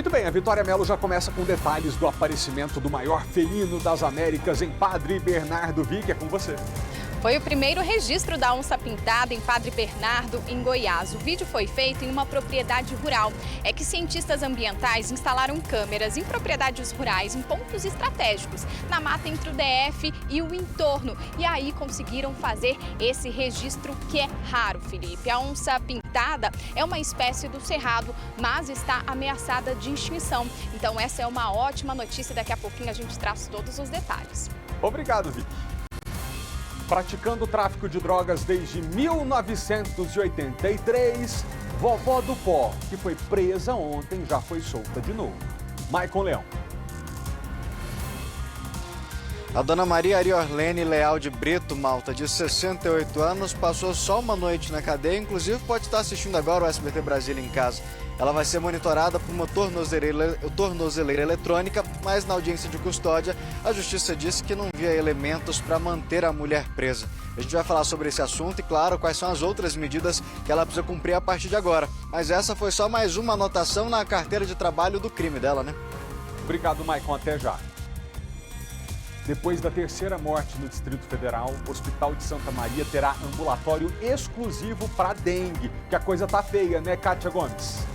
Muito bem, a Vitória Mello já começa com detalhes do aparecimento do maior felino das Américas em Padre Bernardo Vick. É com você. Foi o primeiro registro da onça pintada em Padre Bernardo, em Goiás. O vídeo foi feito em uma propriedade rural. É que cientistas ambientais instalaram câmeras em propriedades rurais, em pontos estratégicos, na mata entre o DF e o entorno. E aí conseguiram fazer esse registro que é raro, Felipe. A onça pintada é uma espécie do cerrado, mas está ameaçada de extinção. Então essa é uma ótima notícia. Daqui a pouquinho a gente traz todos os detalhes. Obrigado, Vicky. Praticando o tráfico de drogas desde 1983, vovó do pó, que foi presa ontem, já foi solta de novo. Maicon Leão. A dona Maria Ariorlene Leal de Brito Malta, de 68 anos, passou só uma noite na cadeia, inclusive pode estar assistindo agora o SBT Brasília em casa. Ela vai ser monitorada por uma tornozeleira eletrônica, mas na audiência de custódia, a justiça disse que não via elementos para manter a mulher presa. A gente vai falar sobre esse assunto e, claro, quais são as outras medidas que ela precisa cumprir a partir de agora. Mas essa foi só mais uma anotação na carteira de trabalho do crime dela, né? Obrigado, Maicon. Até já. Depois da terceira morte no Distrito Federal, o Hospital de Santa Maria terá ambulatório exclusivo para dengue. Que a coisa tá feia, né, Kátia Gomes?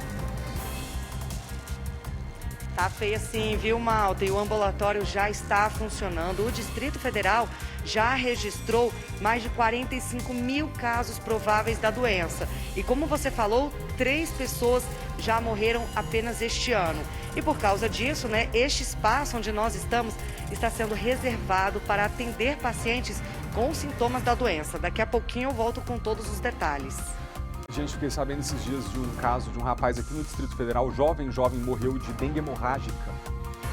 Tá feia sim, viu, Malta? E o ambulatório já está funcionando. O Distrito Federal já registrou mais de 45 mil casos prováveis da doença. E como você falou, 3 pessoas já morreram apenas este ano. E por causa disso, né, este espaço onde nós estamos está sendo reservado para atender pacientes com sintomas da doença. Daqui a pouquinho eu volto com todos os detalhes. Gente, fiquei sabendo esses dias de um caso de um rapaz aqui no Distrito Federal, jovem morreu de dengue hemorrágica.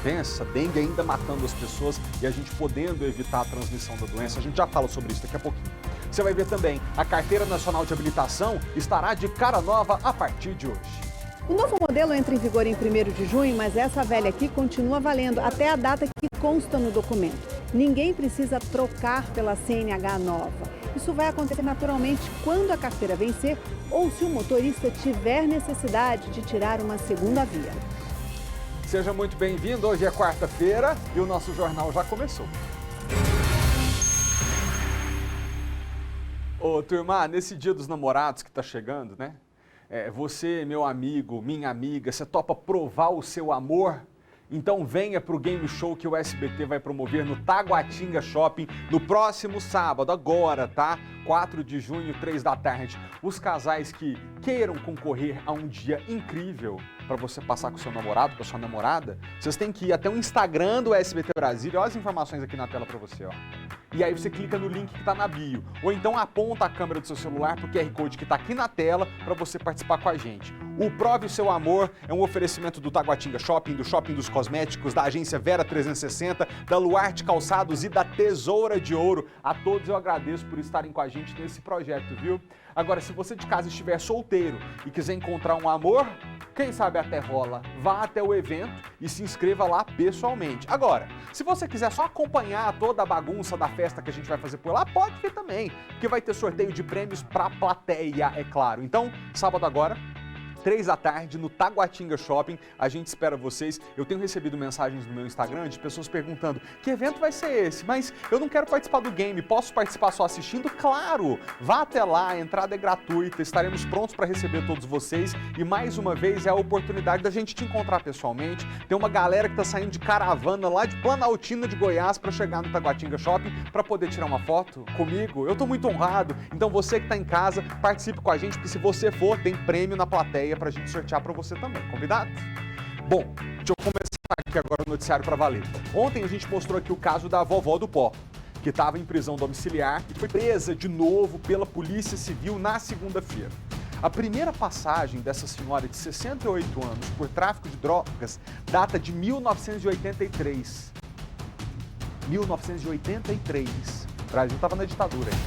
Pensa, dengue ainda matando as pessoas e a gente podendo evitar a transmissão da doença. A gente já fala sobre isso daqui a pouquinho. Você vai ver também, a Carteira Nacional de Habilitação estará de cara nova a partir de hoje. O novo modelo entra em vigor em 1º de junho, mas essa velha aqui continua valendo até a data que consta no documento. Ninguém precisa trocar pela CNH nova. Isso vai acontecer naturalmente quando a carteira vencer ou se o motorista tiver necessidade de tirar uma segunda via. Seja muito bem-vindo, hoje é quarta-feira e o nosso jornal já começou. Ô, turma, nesse dia dos namorados que tá chegando, né? Você, meu amigo, minha amiga, você topa provar o seu amor? Então venha para o Game Show que o SBT vai promover no Taguatinga Shopping no próximo sábado, agora, tá? 4 de junho, 3 da tarde. Os casais que queiram concorrer a um dia incrível para você passar com seu namorado, com a sua namorada, vocês têm que ir até o Instagram do SBT Brasília. Olha as informações aqui na tela para você, ó. E aí você clica no link que está na bio. Ou então aponta a câmera do seu celular para o QR Code que está aqui na tela para você participar com a gente. O Prove o Seu Amor é um oferecimento do Taguatinga Shopping, do Shopping dos Cosméticos, da agência Vera 360, da Luarte Calçados e da Tesoura de Ouro. A todos eu agradeço por estarem com a gente nesse projeto, viu? Agora, se você de casa estiver solteiro e quiser encontrar um amor, quem sabe até rola, vá até o evento e se inscreva lá pessoalmente. Agora, se você quiser só acompanhar toda a bagunça da festa que a gente vai fazer por lá, pode vir também, porque vai ter sorteio de prêmios pra plateia, é claro. Então, sábado agora, 3 da tarde, no Taguatinga Shopping, a gente espera vocês. Eu tenho recebido mensagens no meu Instagram de pessoas perguntando que evento vai ser esse, mas eu não quero participar do game, posso participar só assistindo? Claro! Vá até lá, a entrada é gratuita, estaremos prontos para receber todos vocês e mais uma vez é a oportunidade da gente te encontrar pessoalmente. Tem uma galera que está saindo de caravana lá de Planaltina de Goiás para chegar no Taguatinga Shopping para poder tirar uma foto comigo. Eu estou muito honrado, então você que está em casa, participe com a gente, porque se você for, tem prêmio na plateia pra gente sortear pra você também, combinado? Bom, deixa eu começar aqui agora o noticiário pra valer. Ontem a gente mostrou aqui o caso da vovó do pó, que estava em prisão domiciliar e foi presa de novo pela Polícia Civil na segunda-feira. A primeira passagem dessa senhora de 68 anos por tráfico de drogas data de 1983. 1983. O Brasil estava na ditadura aí.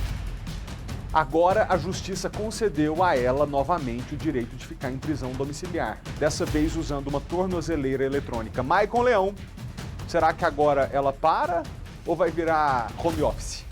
Agora, a justiça concedeu a ela novamente o direito de ficar em prisão domiciliar, dessa vez usando uma tornozeleira eletrônica. Maicon Leão, será que agora ela para ou vai virar home office?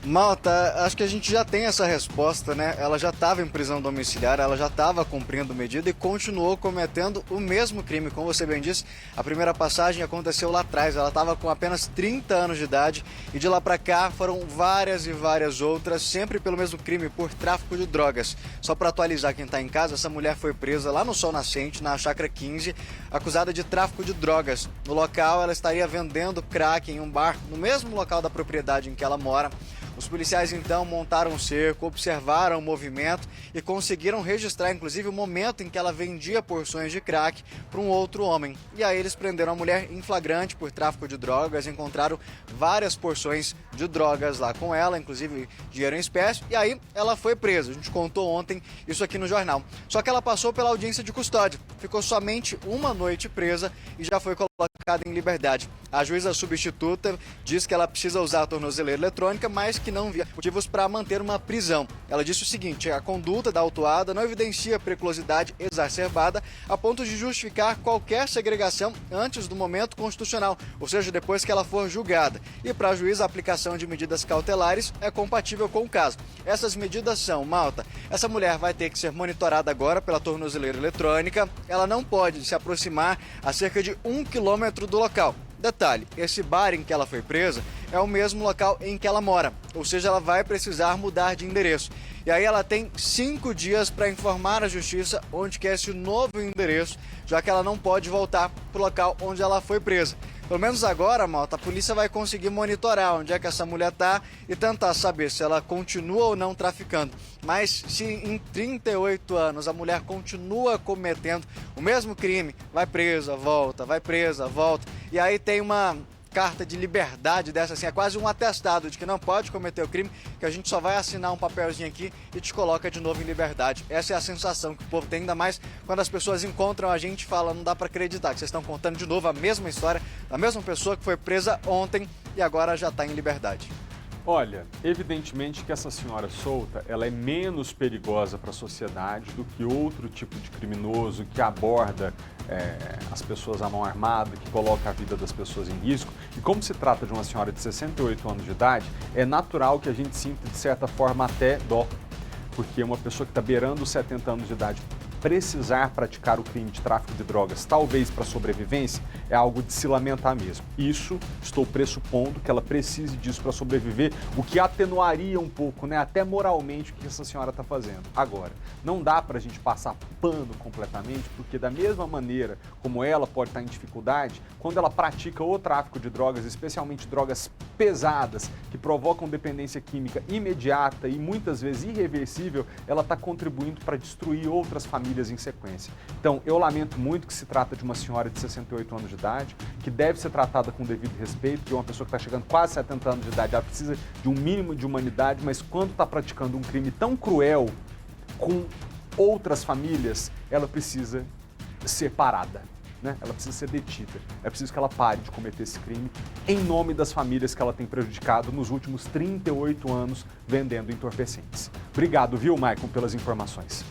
Malta, acho que a gente já tem essa resposta, né? Ela já estava em prisão domiciliar, ela já estava cumprindo medida e continuou cometendo o mesmo crime. Como você bem disse, a primeira passagem aconteceu lá atrás, ela estava com apenas 30 anos de idade e de lá para cá foram várias e várias outras, sempre pelo mesmo crime, por tráfico de drogas. Só para atualizar quem está em casa, essa mulher foi presa lá no Sol Nascente, na Chácara 15, acusada de tráfico de drogas. No local, ela estaria vendendo crack em um bar, no mesmo local da propriedade em que ela mora. Os policiais então montaram um cerco, observaram o movimento e conseguiram registrar inclusive o momento em que ela vendia porções de crack para um outro homem. E aí eles prenderam a mulher em flagrante por tráfico de drogas, encontraram várias porções de drogas lá com ela, inclusive dinheiro em espécie, e aí ela foi presa. A gente contou ontem isso aqui no jornal. Só que ela passou pela audiência de custódia, ficou somente uma noite presa e já foi colocada em liberdade. A juíza substituta diz que ela precisa usar a tornozeleira eletrônica, mas que não via motivos para manter uma prisão. Ela disse o seguinte: a conduta da autuada não evidencia periculosidade exacerbada a ponto de justificar qualquer segregação antes do momento constitucional, ou seja, depois que ela for julgada. E para a juíza, a aplicação de medidas cautelares é compatível com o caso. Essas medidas são, Malta, essa mulher vai ter que ser monitorada agora pela tornozeleira eletrônica, ela não pode se aproximar a cerca de 1 quilômetro do local. Detalhe, esse bar em que ela foi presa é o mesmo local em que ela mora, ou seja, ela vai precisar mudar de endereço. E aí ela tem 5 dias para informar à justiça onde que é esse novo endereço, já que ela não pode voltar para o local onde ela foi presa. Pelo menos agora, Malta, a polícia vai conseguir monitorar onde é que essa mulher está e tentar saber se ela continua ou não traficando. Mas se em 38 anos a mulher continua cometendo o mesmo crime, vai presa, volta, vai presa, volta, e aí tem uma carta de liberdade dessa, assim, é quase um atestado de que não pode cometer o crime, que a gente só vai assinar um papelzinho aqui e te coloca de novo em liberdade. Essa é a sensação que o povo tem, ainda mais quando as pessoas encontram a gente e falam, não dá para acreditar que vocês estão contando de novo a mesma história da mesma pessoa que foi presa ontem e agora já está em liberdade. Olha, evidentemente que essa senhora solta, ela é menos perigosa para a sociedade do que outro tipo de criminoso que aborda as pessoas à mão armada, que coloca a vida das pessoas em risco. E como se trata de uma senhora de 68 anos de idade, é natural que a gente sinta, de certa forma, até dó. Porque uma pessoa que está beirando os 70 anos de idade precisar praticar o crime de tráfico de drogas, talvez para sobrevivência, é algo de se lamentar mesmo. Isso, estou pressupondo que ela precise disso para sobreviver, o que atenuaria um pouco, né, até moralmente, o que essa senhora está fazendo. Agora, não dá para a gente passar pano completamente, porque da mesma maneira como ela pode estar em dificuldade, quando ela pratica o tráfico de drogas, especialmente drogas pesadas, que provocam dependência química imediata e muitas vezes irreversível, ela está contribuindo para destruir outras famílias em sequência. Então, eu lamento muito que se trata de uma senhora de 68 anos de idade, que deve ser tratada com devido respeito, que é uma pessoa que está chegando quase 70 anos de idade, ela precisa de um mínimo de humanidade, mas quando está praticando um crime tão cruel com outras famílias, ela precisa ser parada, né? Ela precisa ser detida. É preciso que ela pare de cometer esse crime em nome das famílias que ela tem prejudicado nos últimos 38 anos vendendo entorpecentes. Obrigado, viu, Maicon, pelas informações.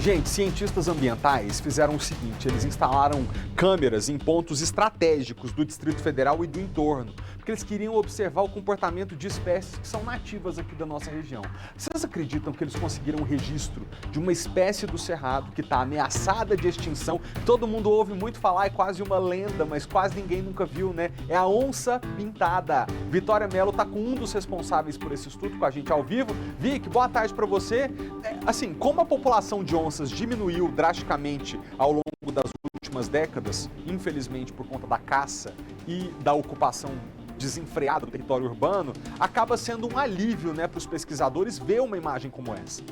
Gente, cientistas ambientais fizeram o seguinte, eles instalaram câmeras em pontos estratégicos do Distrito Federal e do entorno, porque eles queriam observar o comportamento de espécies que são nativas aqui da nossa região. Vocês acreditam que eles conseguiram um registro de uma espécie do cerrado que está ameaçada de extinção? Todo mundo ouve muito falar, é quase uma lenda, mas quase ninguém nunca viu, né? É a onça pintada. Vitória Mello está com um dos responsáveis por esse estudo com a gente ao vivo. Vic, boa tarde para você. Assim, como a população de onças diminuiu drasticamente ao longo das últimas décadas, infelizmente por conta da caça e da ocupação desenfreada do território urbano, acaba sendo um alívio, né, para os pesquisadores ver uma imagem como essa.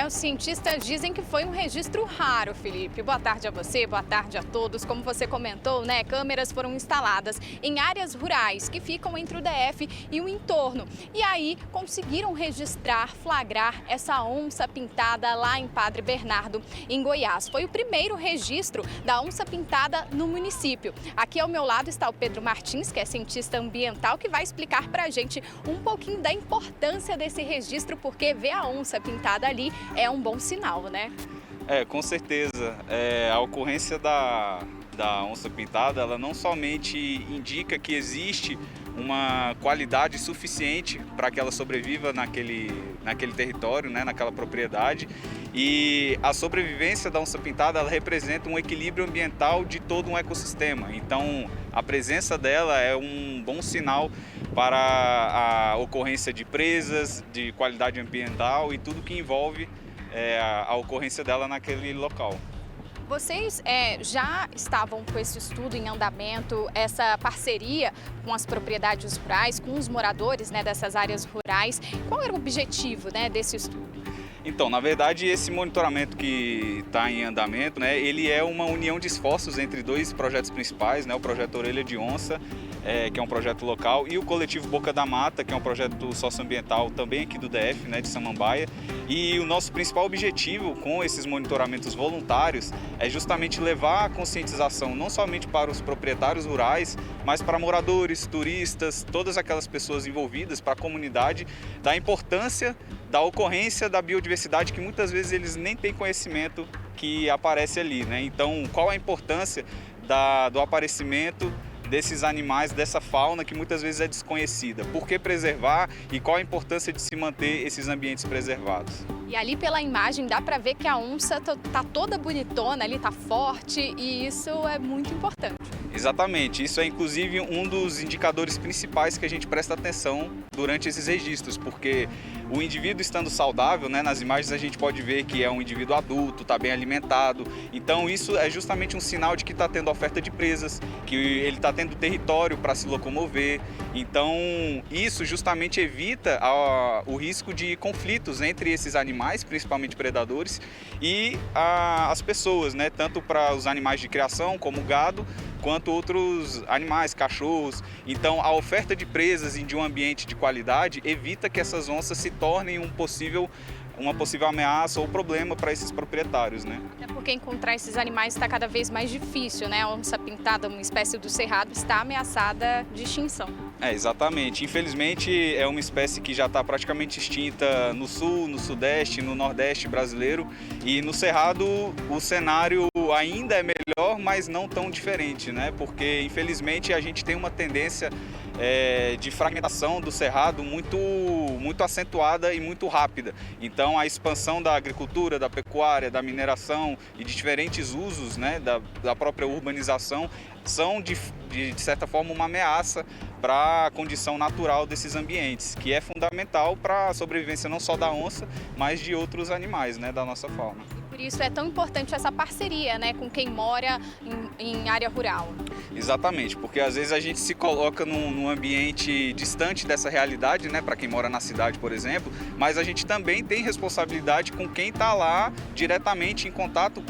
Os cientistas dizem que foi um registro raro, Felipe. Boa tarde a você, boa tarde a todos. Como você comentou, né, câmeras foram instaladas em áreas rurais que ficam entre o DF e o entorno. E aí conseguiram registrar, flagrar essa onça pintada lá em Padre Bernardo, em Goiás. Foi o primeiro registro da onça pintada no município. Aqui ao meu lado está o Pedro Martins, que é cientista ambiental, que vai explicar pra gente um pouquinho da importância desse registro, porque ver a onça pintada ali é um bom sinal, né? Com certeza. A ocorrência da onça pintada, ela não somente indica que existe uma qualidade suficiente para que ela sobreviva naquele território, né, naquela propriedade. E a sobrevivência da onça-pintada, ela representa um equilíbrio ambiental de todo um ecossistema. Então, a presença dela é um bom sinal para a ocorrência de presas, de qualidade ambiental e tudo que envolve a ocorrência dela naquele local. Vocês já estavam com esse estudo em andamento, essa parceria com as propriedades rurais, com os moradores, né, dessas áreas rurais. Qual era o objetivo, né, desse estudo? Então, na verdade, esse monitoramento que está em andamento, né, ele é uma união de esforços entre dois projetos principais, né, o projeto Orelha de Onça, que é um projeto local, e o coletivo Boca da Mata, que é um projeto socioambiental também aqui do DF, né, de Samambaia. E o nosso principal objetivo com esses monitoramentos voluntários é justamente levar a conscientização não somente para os proprietários rurais, mas para moradores, turistas, todas aquelas pessoas envolvidas, para a comunidade, da importância da ocorrência da biodiversidade que muitas vezes eles nem têm conhecimento que aparece ali, né? Então, qual a importância do aparecimento desses animais, dessa fauna que muitas vezes é desconhecida? Por que preservar e qual a importância de se manter esses ambientes preservados? E ali pela imagem dá para ver que a onça tá toda bonitona ali, tá forte, e isso é muito importante. Exatamente, isso é inclusive um dos indicadores principais que a gente presta atenção durante esses registros, porque o indivíduo estando saudável, né, nas imagens a gente pode ver que é um indivíduo adulto, está bem alimentado, então isso é justamente um sinal de que está tendo oferta de presas, que ele está tendo território para se locomover, então isso justamente evita o risco de conflitos entre esses animais, principalmente predadores, e as pessoas, né, tanto para os animais de criação como o gado, quanto outros animais, cachorros. Então, a oferta de presas e de um ambiente de qualidade evita que essas onças se tornem uma possível ameaça ou problema para esses proprietários, né? É porque encontrar esses animais está cada vez mais difícil, né? A onça-pintada, uma espécie do cerrado, está ameaçada de extinção. Exatamente. Infelizmente, é uma espécie que já está praticamente extinta no sul, no sudeste, no nordeste brasileiro. E no cerrado, o cenário ainda é melhor, mas não tão diferente, né? Porque, infelizmente, a gente tem uma tendência de fragmentação do cerrado muito acentuada e muito rápida. Então, a expansão da agricultura, da pecuária, da mineração e de diferentes usos, né, da própria urbanização são, de certa forma, uma ameaça para a condição natural desses ambientes, que é fundamental para a sobrevivência não só da onça, mas de outros animais, né, da nossa fauna. Por isso é tão importante essa parceria, né, com quem mora em área rural. Exatamente, porque às vezes a gente se coloca num ambiente distante dessa realidade, né, para quem mora na cidade, por exemplo, mas a gente também tem responsabilidade com quem está lá diretamente em contato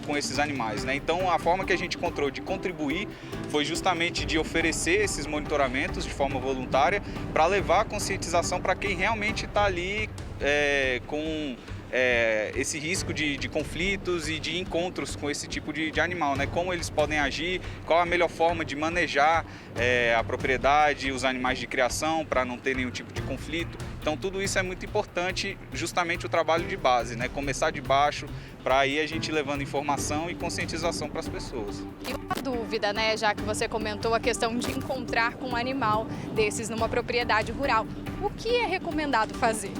com esses animais, né? Então, a forma que a gente encontrou de contribuir foi justamente de oferecer esses monitoramentos de forma voluntária para levar a conscientização para quem realmente está ali com esse risco de conflitos e de encontros com esse tipo de animal, né? Como eles podem agir, qual a melhor forma de manejar a propriedade, os animais de criação para não ter nenhum tipo de conflito. Então tudo isso é muito importante, justamente o trabalho de base, né? Começar de baixo para aí a gente levando informação e conscientização para as pessoas. E uma dúvida, né, já que você comentou a questão de encontrar com um animal desses numa propriedade rural, o que é recomendado fazer?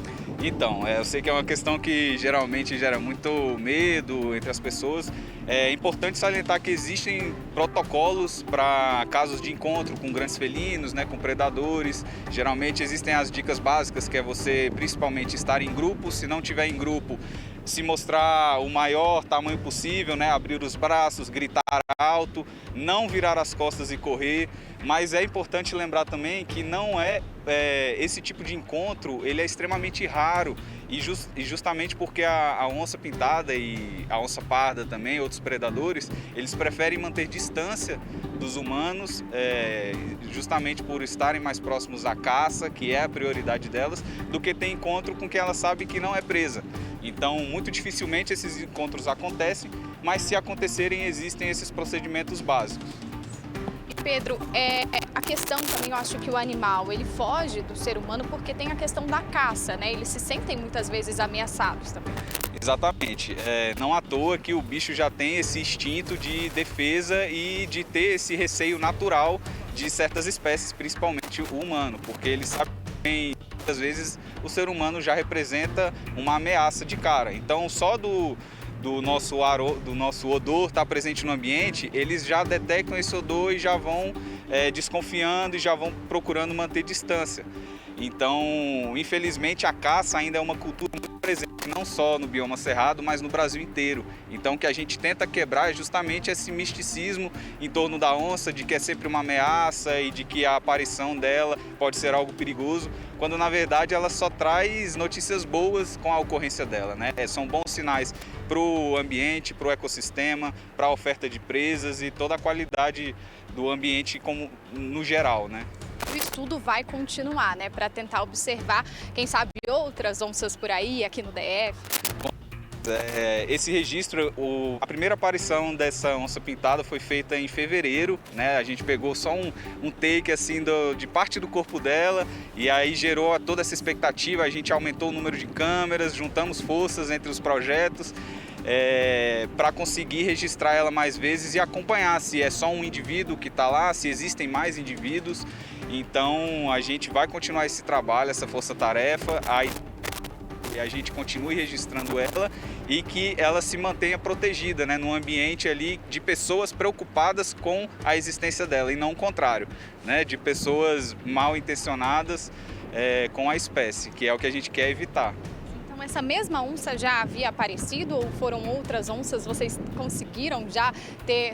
Então, eu sei que é uma questão que geralmente gera muito medo entre as pessoas. É importante salientar que existem protocolos para casos de encontro com grandes felinos, né, com predadores. Geralmente existem as dicas básicas, que é você principalmente estar em grupo. Se não tiver em grupo, se mostrar o maior tamanho possível, né, abrir os braços, gritar alto, não virar as costas e correr. Mas é importante lembrar também que não esse tipo de encontro, ele é extremamente raro e justamente porque a onça pintada e a onça parda também, outros predadores, eles preferem manter distância dos humanos, justamente por estarem mais próximos à caça, que é a prioridade delas, do que ter encontro com quem elas sabem que não é presa. Então, muito dificilmente esses encontros acontecem, mas se acontecerem, existem esses procedimentos básicos. Pedro, a questão também, eu acho que o animal, ele foge do ser humano porque tem a questão da caça, né? Eles se sentem muitas vezes ameaçados também. Exatamente. Não à toa que o bicho já tem esse instinto de defesa e de ter esse receio natural de certas espécies, principalmente o humano, porque ele sabe que muitas vezes o ser humano já representa uma ameaça de cara. Então, só do nosso odor estar presente no ambiente, eles já detectam esse odor e já vão desconfiando e já vão procurando manter distância. Então, infelizmente, a caça ainda é uma cultura muito presente, não só no bioma cerrado, mas no Brasil inteiro. Então, o que a gente tenta quebrar é justamente esse misticismo em torno da onça, de que é sempre uma ameaça e de que a aparição dela pode ser algo perigoso, quando na verdade ela só traz notícias boas com a ocorrência dela, né? São bons sinais para o ambiente, para o ecossistema, para a oferta de presas e toda a qualidade do ambiente como no geral, né? O estudo vai continuar, né, para tentar observar, quem sabe, outras onças por aí, aqui no DF. Esse registro, a primeira aparição dessa onça pintada foi feita em fevereiro, né? A gente pegou só um take assim de parte do corpo dela e aí gerou toda essa expectativa. A gente aumentou o número de câmeras, juntamos forças entre os projetos para conseguir registrar ela mais vezes e acompanhar se é só um indivíduo que está lá, se existem mais indivíduos. Então a gente vai continuar esse trabalho, essa força-tarefa. A gente continue registrando ela e que ela se mantenha protegida, né, num ambiente ali de pessoas preocupadas com a existência dela e não o contrário, né, de pessoas mal intencionadas com a espécie, que é o que a gente quer evitar. Então, essa mesma onça já havia aparecido ou foram outras onças? Vocês conseguiram já ter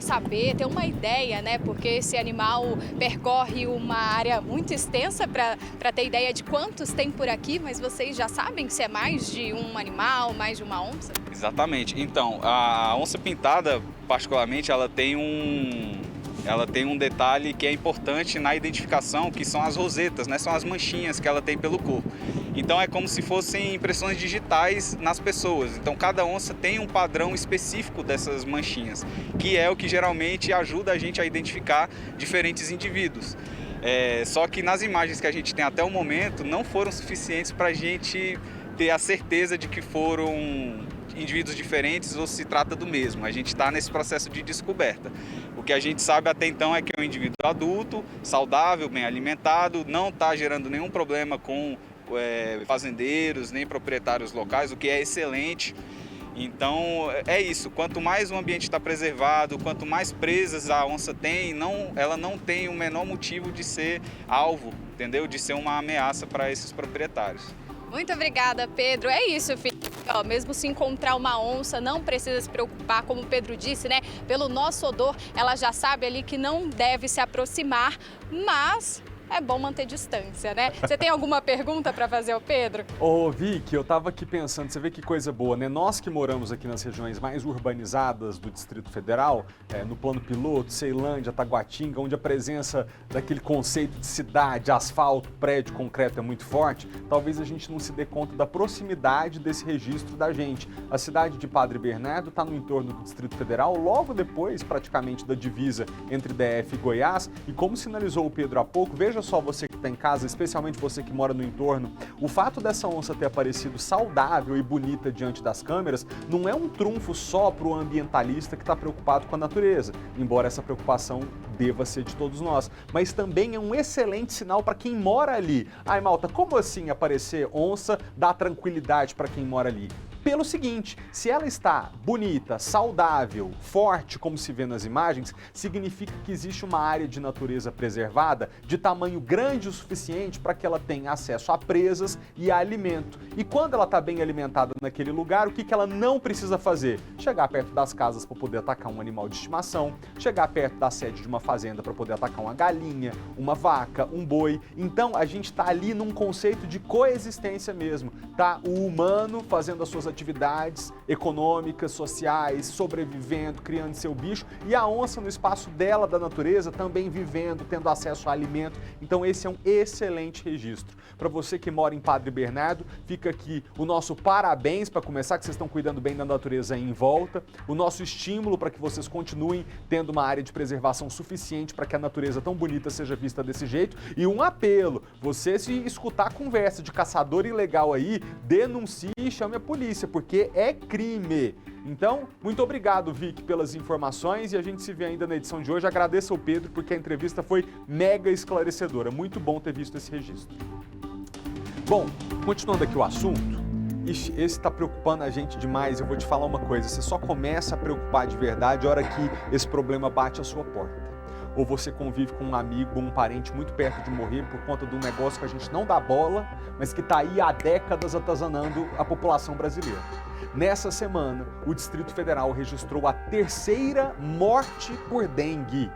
uma ideia, né? Porque esse animal percorre uma área muito extensa para ter ideia de quantos tem por aqui, mas vocês já sabem se é mais de um animal, mais de uma onça? Exatamente. Então, a onça pintada, particularmente, ela tem um detalhe que é importante na identificação, que são as rosetas, né? São as manchinhas que ela tem pelo corpo. Então é como se fossem impressões digitais nas pessoas. Então cada onça tem um padrão específico dessas manchinhas, que é o que geralmente ajuda a gente a identificar diferentes indivíduos. Só que nas imagens que a gente tem até o momento não foram suficientes para a gente ter a certeza de que foram indivíduos diferentes ou se trata do mesmo. A gente está nesse processo de descoberta. O que a gente sabe até então é que é um indivíduo adulto, saudável, bem alimentado, não está gerando nenhum problema com fazendeiros, nem proprietários locais, o que é excelente. Então é isso, quanto mais o ambiente está preservado, quanto mais presas a onça tem, ela não tem o menor motivo de ser alvo, entendeu? De ser uma ameaça para esses proprietários. Muito obrigada, Pedro. É isso, filho. Mesmo se encontrar uma onça, não precisa se preocupar, como o Pedro disse, né? Pelo nosso odor, ela já sabe ali que não deve se aproximar, mas é bom manter distância, né? Você tem alguma pergunta para fazer ao Pedro? Ô, Vicky, eu tava aqui pensando, você vê que coisa boa, né? Nós que moramos aqui nas regiões mais urbanizadas do Distrito Federal, no Plano Piloto, Ceilândia, Taguatinga, onde a presença daquele conceito de cidade, asfalto, prédio, concreto é muito forte, talvez a gente não se dê conta da proximidade desse registro da gente. A cidade de Padre Bernardo está no entorno do Distrito Federal, logo depois, praticamente, da divisa entre DF e Goiás, e como sinalizou o Pedro há pouco, veja só você que está em casa, especialmente você que mora no entorno, o fato dessa onça ter aparecido saudável e bonita diante das câmeras não é um trunfo só para o ambientalista que está preocupado com a natureza, embora essa preocupação deva ser de todos nós, mas também é um excelente sinal para quem mora ali. Ai, Malta, como assim aparecer onça dá tranquilidade para quem mora ali? Pelo seguinte, se ela está bonita, saudável, forte, como se vê nas imagens, significa que existe uma área de natureza preservada de tamanho grande o suficiente para que ela tenha acesso a presas e a alimento. E quando ela está bem alimentada naquele lugar, o que ela não precisa fazer? Chegar perto das casas para poder atacar um animal de estimação, chegar perto da sede de uma fazenda para poder atacar uma galinha, uma vaca, um boi. Então a gente está ali num conceito de coexistência mesmo, tá? O humano fazendo as suas atividades econômicas, sociais, sobrevivendo, criando seu bicho, e a onça no espaço dela, da natureza, também vivendo, tendo acesso a alimento. Então esse é um excelente registro. Para você que mora em Padre Bernardo, fica aqui o nosso parabéns para começar, que vocês estão cuidando bem da natureza aí em volta, o nosso estímulo para que vocês continuem tendo uma área de preservação suficiente para que a natureza tão bonita seja vista desse jeito, e um apelo, você se escutar a conversa de caçador ilegal aí, denuncie e chame a polícia. polícia, porque é crime. Então, muito obrigado, Vic, pelas informações e a gente se vê ainda na edição de hoje. Agradeço ao Pedro porque a entrevista foi mega esclarecedora. Muito bom ter visto esse registro. Bom, continuando aqui o assunto, esse está preocupando a gente demais. Eu vou te falar uma coisa, você só começa a preocupar de verdade a hora que esse problema bate à sua porta. Ou você convive com um amigo, um parente muito perto de morrer por conta de um negócio que a gente não dá bola, mas que está aí há décadas atazanando a população brasileira. Nessa semana, o Distrito Federal registrou a 3ª morte por dengue.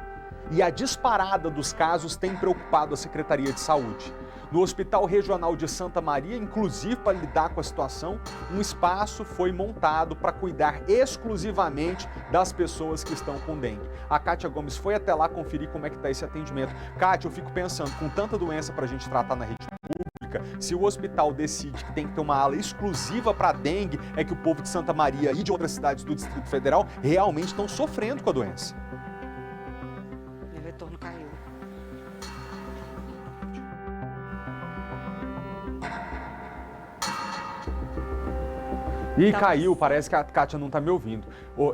E a disparada dos casos tem preocupado a Secretaria de Saúde. No Hospital Regional de Santa Maria, inclusive para lidar com a situação, um espaço foi montado para cuidar exclusivamente das pessoas que estão com dengue. A Kátia Gomes foi até lá conferir como é que está esse atendimento. Kátia, eu fico pensando, com tanta doença para a gente tratar na rede pública, se o hospital decide que tem que ter uma ala exclusiva para dengue, é que o povo de Santa Maria e de outras cidades do Distrito Federal realmente estão sofrendo com a doença. Meu retorno caiu. Ih, caiu, parece que a Kátia não tá me ouvindo.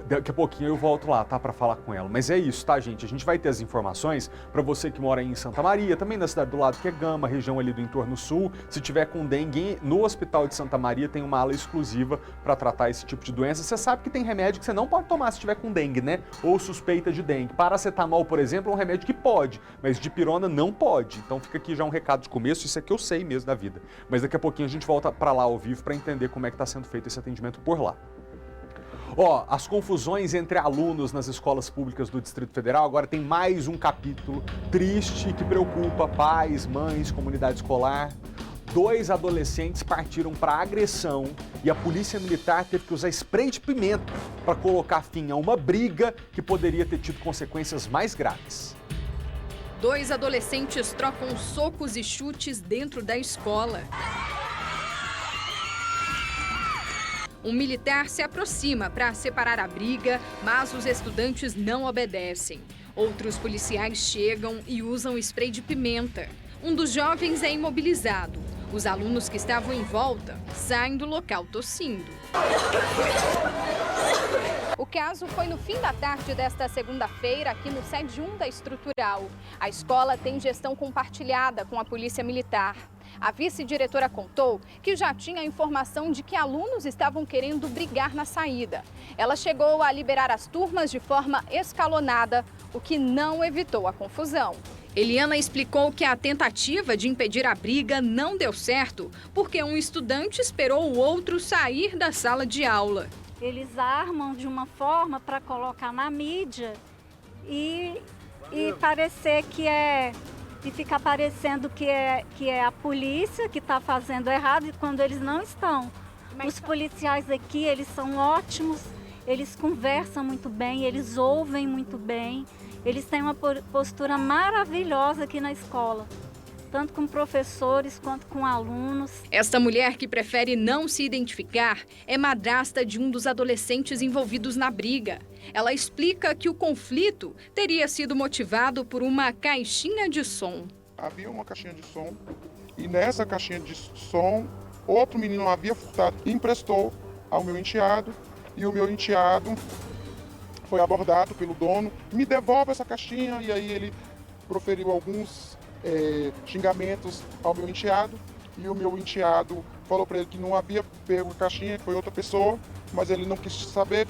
Daqui a pouquinho eu volto lá, tá, para falar com ela. Mas é isso, tá, gente? A gente vai ter as informações para você que mora em Santa Maria, também na cidade do lado que é Gama, região ali do entorno sul. Se tiver com dengue, no Hospital de Santa Maria tem uma ala exclusiva para tratar esse tipo de doença. Você sabe que tem remédio que você não pode tomar se tiver com dengue, né? Ou suspeita de dengue. Paracetamol, por exemplo, é um remédio que pode, mas dipirona não pode. Então fica aqui já um recado de começo, isso é que eu sei mesmo da vida. Mas daqui a pouquinho a gente volta para lá ao vivo para entender como é que está sendo feito esse atendimento por lá. As confusões entre alunos nas escolas públicas do Distrito Federal agora tem mais um capítulo triste que preocupa pais, mães, comunidade escolar. 2 adolescentes partiram para agressão e a polícia militar teve que usar spray de pimenta para colocar fim a uma briga que poderia ter tido consequências mais graves. 2 adolescentes trocam socos e chutes dentro da escola. Um militar se aproxima para separar a briga, mas os estudantes não obedecem. Outros policiais chegam e usam spray de pimenta. Um dos jovens é imobilizado. Os alunos que estavam em volta saem do local tossindo. O caso foi no fim da tarde desta segunda-feira, aqui no SED 1 da Estrutural. A escola tem gestão compartilhada com a Polícia Militar. A vice-diretora contou que já tinha informação de que alunos estavam querendo brigar na saída. Ela chegou a liberar as turmas de forma escalonada, o que não evitou a confusão. Eliana explicou que a tentativa de impedir a briga não deu certo, porque um estudante esperou o outro sair da sala de aula. Eles armam de uma forma para colocar na mídia e parecer que é... E ficar parecendo que é a polícia que está fazendo errado, e quando eles não estão. Os policiais aqui, eles são ótimos, eles conversam muito bem, eles ouvem muito bem, eles têm uma postura maravilhosa aqui na escola, tanto com professores quanto com alunos. Esta mulher, que prefere não se identificar, é madrasta de um dos adolescentes envolvidos na briga. Ela explica que o conflito teria sido motivado por uma caixinha de som. Havia uma caixinha de som e nessa caixinha de som outro menino havia furtado e emprestou ao meu enteado, e o meu enteado foi abordado pelo dono. Me devolve essa caixinha, e aí ele proferiu alguns xingamentos ao meu enteado, e o meu enteado falou para ele que não havia pego a caixinha, que foi outra pessoa, mas ele não quis saber.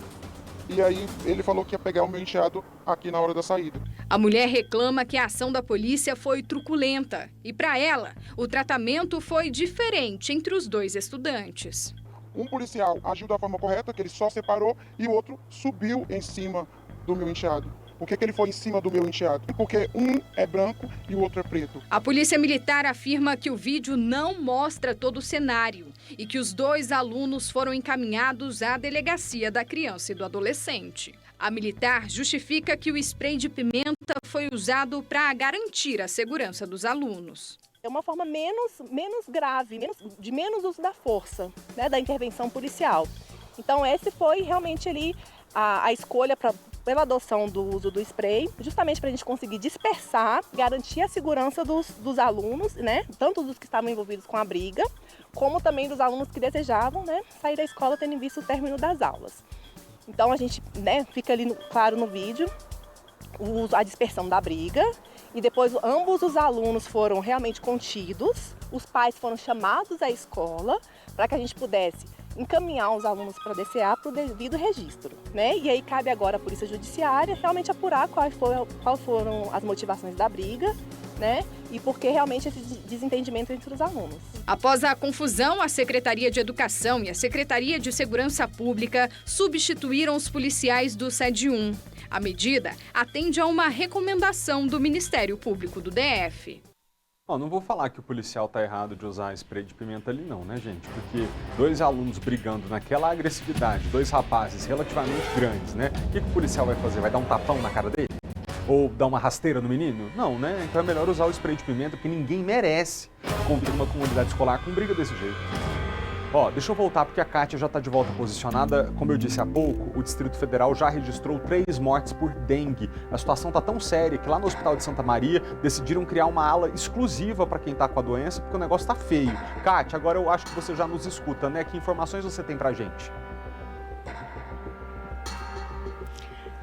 E aí ele falou que ia pegar o meu enteado aqui na hora da saída. A mulher reclama que a ação da polícia foi truculenta e, para ela, o tratamento foi diferente entre os 2 estudantes. Um policial agiu da forma correta, que ele só separou, e o outro subiu em cima do meu enteado. Por que ele foi em cima do meu enteado? Porque um é branco e o outro é preto. A Polícia Militar afirma que o vídeo não mostra todo o cenário e que os 2 alunos foram encaminhados à delegacia da criança e do adolescente. A militar justifica que o spray de pimenta foi usado para garantir a segurança dos alunos. É uma forma menos grave, de menos uso da força, né, da intervenção policial. Então esse foi realmente ali a escolha para pela adoção do uso do spray, justamente para a gente conseguir dispersar, garantir a segurança dos alunos, né? Tanto dos que estavam envolvidos com a briga, como também dos alunos que desejavam, né, sair da escola tendo visto o término das aulas. Então a gente, né, fica ali claro no vídeo a dispersão da briga e depois ambos os alunos foram realmente contidos, os pais foram chamados à escola para que a gente pudesse encaminhar os alunos para a DCA para o devido registro, né? E aí cabe agora à Polícia Judiciária realmente apurar quais foram as motivações da briga, né? E por que realmente esse desentendimento entre os alunos. Após a confusão, a Secretaria de Educação e a Secretaria de Segurança Pública substituíram os policiais do SED1. A medida atende a uma recomendação do Ministério Público do DF. Não vou falar que o policial tá errado de usar spray de pimenta ali não, né, gente? Porque 2 alunos brigando naquela agressividade, 2 rapazes relativamente grandes, né? O que o policial vai fazer? Vai dar um tapão na cara dele? Ou dar uma rasteira no menino? Não, né? Então é melhor usar o spray de pimenta, porque ninguém merece conviver numa comunidade escolar com briga desse jeito. Deixa eu voltar porque a Kátia já está de volta posicionada. Como eu disse há pouco, o Distrito Federal já registrou 3 mortes por dengue. A situação está tão séria que lá no Hospital de Santa Maria decidiram criar uma ala exclusiva para quem está com a doença, porque o negócio está feio. Kátia, agora eu acho que você já nos escuta, né? Que informações você tem pra gente?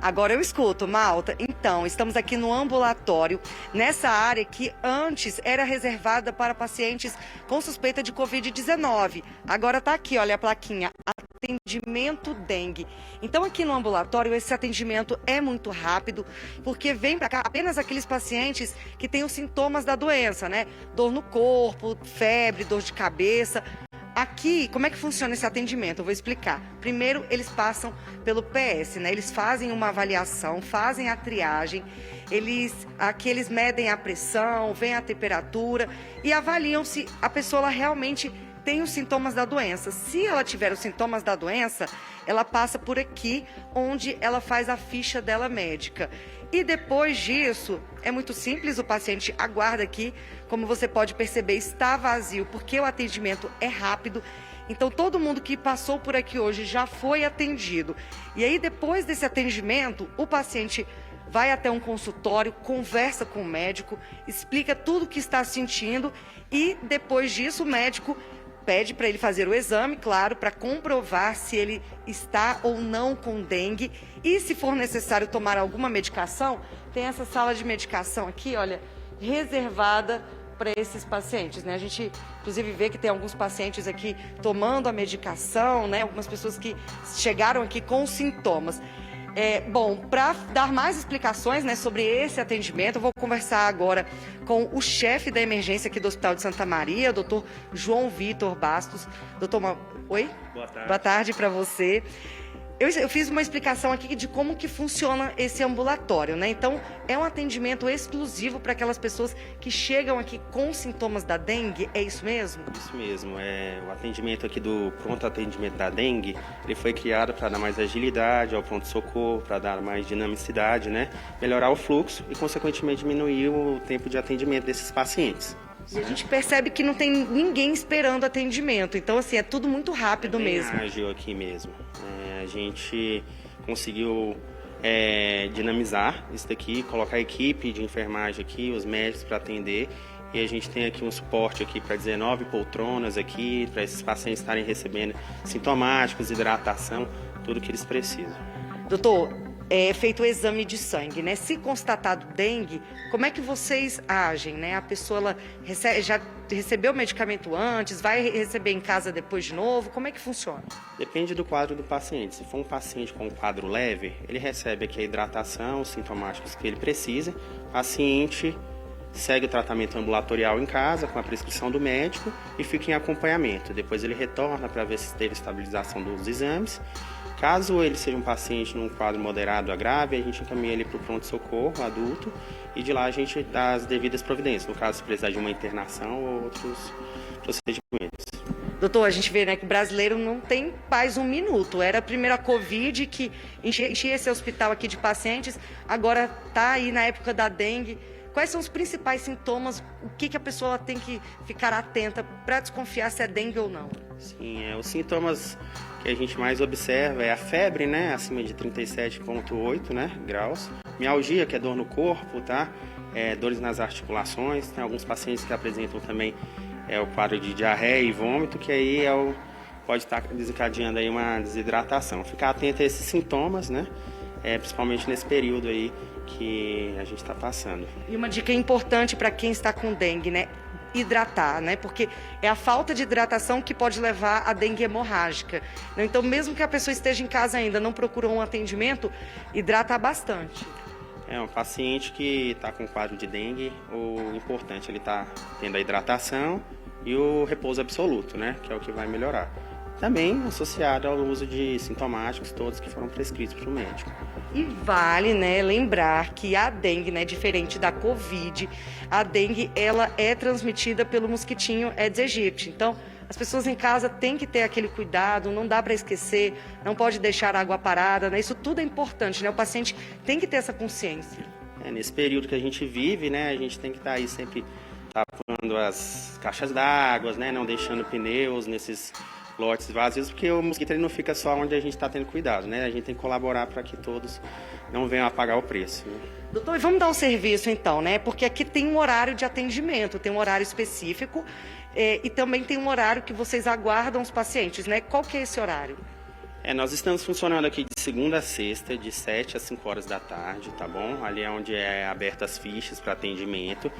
Agora eu escuto, Malta. Então, estamos aqui no ambulatório, nessa área que antes era reservada para pacientes com suspeita de Covid-19. Agora está aqui, olha a plaquinha, atendimento dengue. Então, aqui no ambulatório, esse atendimento é muito rápido, porque vem para cá apenas aqueles pacientes que têm os sintomas da doença, né? Dor no corpo, febre, dor de cabeça. Aqui, como é que funciona esse atendimento? Eu vou explicar. Primeiro, eles passam pelo PS, né? Eles fazem uma avaliação, fazem a triagem, aqui eles medem a pressão, veem a temperatura e avaliam se a pessoa ela realmente tem os sintomas da doença. Se ela tiver os sintomas da doença, ela passa por aqui, onde ela faz a ficha dela médica. E depois disso, é muito simples, o paciente aguarda aqui, como você pode perceber, está vazio, porque o atendimento é rápido. Então, todo mundo que passou por aqui hoje já foi atendido. E aí, depois desse atendimento, o paciente vai até um consultório, conversa com o médico, explica tudo o que está sentindo e, depois disso, o médico pede para ele fazer o exame, claro, para comprovar se ele está ou não com dengue. E se for necessário tomar alguma medicação, tem essa sala de medicação aqui, olha, reservada para esses pacientes, né? A gente, inclusive, vê que tem alguns pacientes aqui tomando a medicação, né? Algumas pessoas que chegaram aqui com sintomas. Bom, para dar mais explicações, né, sobre esse atendimento, eu vou conversar agora com o chefe da emergência aqui do Hospital de Santa Maria, o doutor João Vitor Bastos. Doutor, oi? Boa tarde. Boa tarde para você. Eu fiz uma explicação aqui de como que funciona esse ambulatório, né? Então, é um atendimento exclusivo para aquelas pessoas que chegam aqui com sintomas da dengue, é isso mesmo? Isso mesmo, o atendimento aqui do pronto atendimento da dengue, ele foi criado para dar mais agilidade ao pronto-socorro, para dar mais dinamicidade, né? Melhorar o fluxo e, consequentemente, diminuir o tempo de atendimento desses pacientes. E a gente percebe que não tem ninguém esperando atendimento, então, assim, é tudo muito rápido mesmo. Ágil aqui mesmo. A gente conseguiu dinamizar isso daqui, colocar a equipe de enfermagem aqui, os médicos para atender. E a gente tem aqui um suporte aqui para 19 poltronas aqui, para esses pacientes estarem recebendo sintomáticos, hidratação, tudo que eles precisam. Doutor, é feito o exame de sangue, né? Se constatado dengue, como é que vocês agem, né? A pessoa ela já recebeu o medicamento antes, vai receber em casa depois de novo? Como é que funciona? Depende do quadro do paciente. Se for um paciente com um quadro leve, ele recebe aqui a hidratação, os sintomáticos que ele precisa. O paciente segue o tratamento ambulatorial em casa com a prescrição do médico e fica em acompanhamento. Depois ele retorna para ver se teve estabilização dos exames. Caso ele seja um paciente num quadro moderado a grave, a gente encaminha ele para o pronto-socorro adulto e de lá a gente dá as devidas providências, no caso se precisar de uma internação ou outros procedimentos. Doutor, a gente vê, né, que o brasileiro não tem paz um minuto. Era a primeira Covid que enchia esse hospital aqui de pacientes, agora está aí na época da dengue. quais são os principais sintomas, o que a pessoa tem que ficar atenta para desconfiar se é dengue ou não? Sim, os sintomas que a gente mais observa é a febre, né, acima de 37,8, né, graus. Mialgia, que é dor no corpo, tá? Dores nas articulações. Tem alguns pacientes que apresentam também o quadro de diarreia e vômito, que aí pode estar desencadeando aí uma desidratação. Ficar atento a esses sintomas, né? Principalmente nesse período aí que a gente está passando. E uma dica importante para quem está com dengue, né? Hidratar, né? Porque é a falta de hidratação que pode levar à dengue hemorrágica. Então, mesmo que a pessoa esteja em casa ainda, não procurou um atendimento, hidrata bastante. Um paciente que está com quadro de dengue, o importante ele está tendo a hidratação e o repouso absoluto, né? Que é o que vai melhorar. Também associado ao uso de sintomáticos todos que foram prescritos pelo médico. E vale, né, lembrar que a dengue, né, diferente da Covid, a dengue ela é transmitida pelo mosquitinho Aedes aegypti. Então, as pessoas em casa têm que ter aquele cuidado, não dá para esquecer, não pode deixar a água parada, né? Isso tudo é importante, né? O paciente tem que ter essa consciência. Nesse período que a gente vive, né, a gente tem que estar aí sempre tapando as caixas d'água, né, não deixando pneus nesses lotes vazios, porque o mosquito ele não fica só onde a gente está tendo cuidado, né? A gente tem que colaborar para que todos não venham a pagar o preço, né? Doutor, e vamos dar um serviço então, né? Porque aqui tem um horário de atendimento, tem um horário específico e também tem um horário que vocês aguardam os pacientes, né? Qual que é esse horário? Nós estamos funcionando aqui de segunda a sexta, de 7 às 5 horas da tarde, tá bom? Ali é onde é aberto as fichas para atendimento.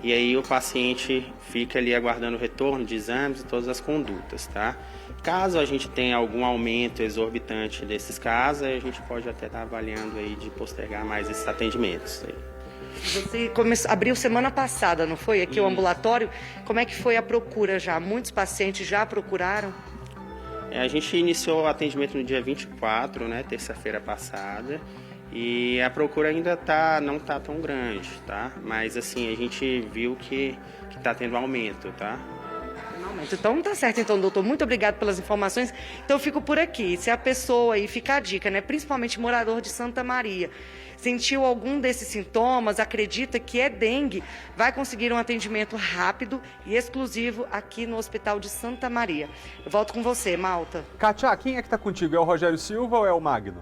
E aí o paciente fica ali aguardando o retorno de exames e todas as condutas, tá? Caso a gente tenha algum aumento exorbitante desses casos, a gente pode até estar avaliando aí de postergar mais esses atendimentos. Você abriu semana passada, não foi? Aqui o ambulatório. Como é que foi a procura já? Muitos pacientes já procuraram? A gente iniciou o atendimento no dia 24, né, terça-feira passada, e a procura ainda não tá tão grande, tá? Mas assim, a gente viu que tá tendo aumento, tá? Então tá certo, então, doutor. Muito obrigado pelas informações. Então eu fico por aqui. Se a pessoa aí, fica a dica, né? Principalmente morador de Santa Maria, sentiu algum desses sintomas, acredita que é dengue, vai conseguir um atendimento rápido e exclusivo aqui no Hospital de Santa Maria. Eu volto com você, Malta. Kátia, quem é que tá contigo? É o Rogério Silva ou é o Magno?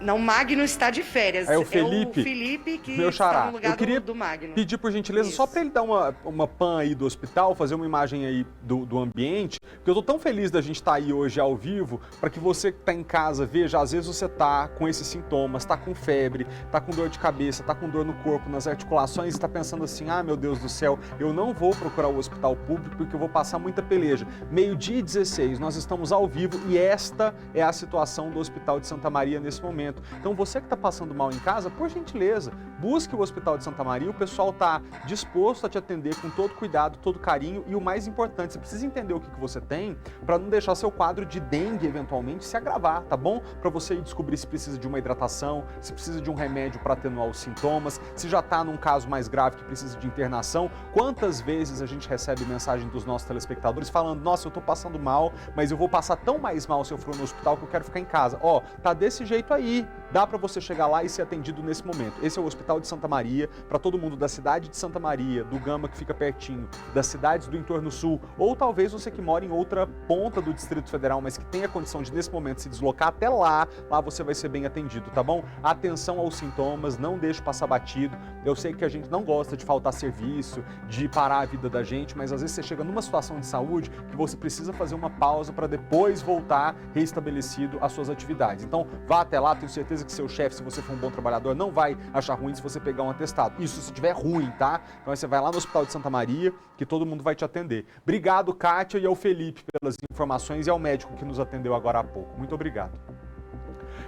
Não, o Magno está de férias. É o Felipe? É o Felipe que meu xará. está no lugar eu queria do Magno. pedir, por gentileza, só para ele dar uma pan aí do hospital, fazer uma imagem aí do ambiente, porque eu tô tão feliz da gente estar aí hoje ao vivo, para que você que está em casa veja, às vezes você tá com esses sintomas, tá com febre, tá com dor de cabeça, tá com dor no corpo, nas articulações, e tá pensando assim, ah, meu Deus do céu, eu não vou procurar o hospital público porque eu vou passar muita peleja. 12h16, nós estamos ao vivo e esta é a situação do Hospital de Santa Maria nesse momento. Então você que está passando mal em casa, por gentileza, busque o Hospital de Santa Maria, o pessoal está disposto a te atender com todo cuidado, todo carinho e o mais importante, você precisa entender o que você tem para não deixar seu quadro de dengue eventualmente se agravar, tá bom? Para você ir descobrir se precisa de uma hidratação, se precisa de um remédio para atenuar os sintomas, se já está num caso mais grave que precisa de internação. Quantas vezes a gente recebe mensagem dos nossos telespectadores falando, nossa, eu estou passando mal, mas eu vou passar tão mais mal se eu for no hospital que eu quero ficar em casa. Ó, tá desse jeito aí. Dá para você chegar lá e ser atendido nesse momento. Esse é o Hospital de Santa Maria, para todo mundo da cidade de Santa Maria, do Gama que fica pertinho, das cidades do entorno sul, ou talvez você que mora em outra ponta do Distrito Federal, mas que tenha condição de nesse momento se deslocar até lá você vai ser bem atendido, tá bom? Atenção aos sintomas, não deixe passar batido. Eu sei que a gente não gosta de faltar serviço, de parar a vida da gente, mas às vezes você chega numa situação de saúde que você precisa fazer uma pausa para depois voltar restabelecido às suas atividades. Então, vá até lá, tenho certeza que seu chefe, se você for um bom trabalhador, não vai achar ruim se você pegar um atestado. Isso se estiver ruim, tá? Então aí você vai lá no Hospital de Santa Maria, que todo mundo vai te atender. Obrigado, Kátia, e ao Felipe pelas informações e ao médico que nos atendeu agora há pouco. Muito obrigado.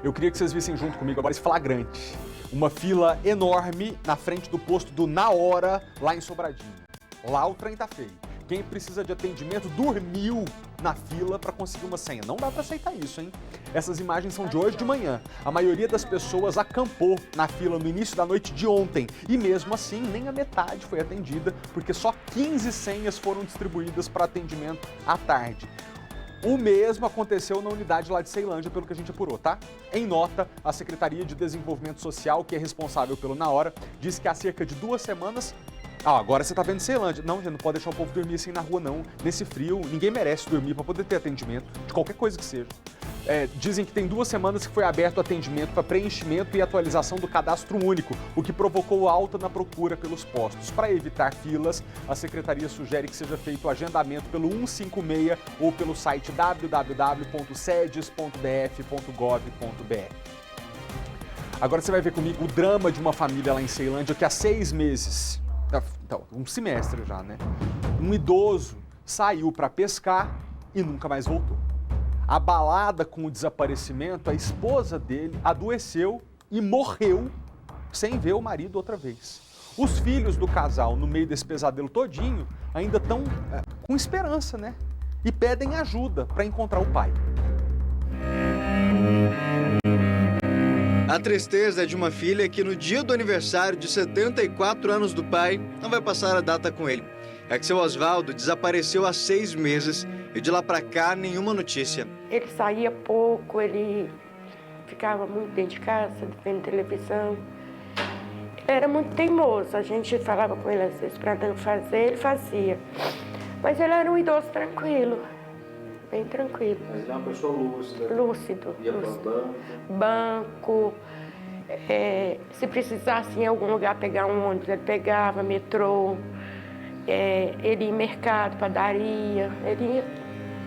Eu queria que vocês vissem junto comigo agora esse flagrante. Uma fila enorme na frente do posto do Na Hora, lá em Sobradinho. Lá o trem tá feio. Quem precisa de atendimento dormiu na fila para conseguir uma senha. Não dá para aceitar isso, hein? Essas imagens são de hoje de manhã. A maioria das pessoas acampou na fila no início da noite de ontem. E mesmo assim, nem a metade foi atendida, porque só 15 senhas foram distribuídas para atendimento à tarde. O mesmo aconteceu na unidade lá de Ceilândia, pelo que a gente apurou, tá? Em nota, a Secretaria de Desenvolvimento Social, que é responsável pelo Na Hora, disse que há cerca de 2 semanas... agora você tá vendo Ceilândia. Não, gente, não pode deixar o povo dormir assim na rua, não. Nesse frio, ninguém merece dormir para poder ter atendimento, de qualquer coisa que seja. Dizem que tem 2 semanas que foi aberto atendimento para preenchimento e atualização do cadastro único, o que provocou alta na procura pelos postos. Para evitar filas, a Secretaria sugere que seja feito o agendamento pelo 156 ou pelo site www.sedes.df.gov.br. Agora você vai ver comigo o drama de uma família lá em Ceilândia que há 6 meses, então, um semestre já, né? Um idoso saiu para pescar e nunca mais voltou. Abalada com o desaparecimento, a esposa dele adoeceu e morreu sem ver o marido outra vez. Os filhos do casal, no meio desse pesadelo todinho, ainda estão com esperança, né? E pedem ajuda para encontrar o pai. A tristeza é de uma filha que no dia do aniversário de 74 anos do pai, não vai passar a data com ele. É que seu Oswaldo desapareceu há 6 meses e de lá pra cá nenhuma notícia. Ele saía pouco, ele ficava muito dentro de casa, vendo televisão. Ele era muito teimoso, a gente falava com ele às vezes para não fazer, ele fazia. Mas ele era um idoso tranquilo, bem tranquilo. Mas ele é uma pessoa lúcida. Lúcido. Ia para banco. Banco. Se precisasse em algum lugar pegar um ônibus, ele pegava, metrô. Ele ia em mercado, padaria, ele ia,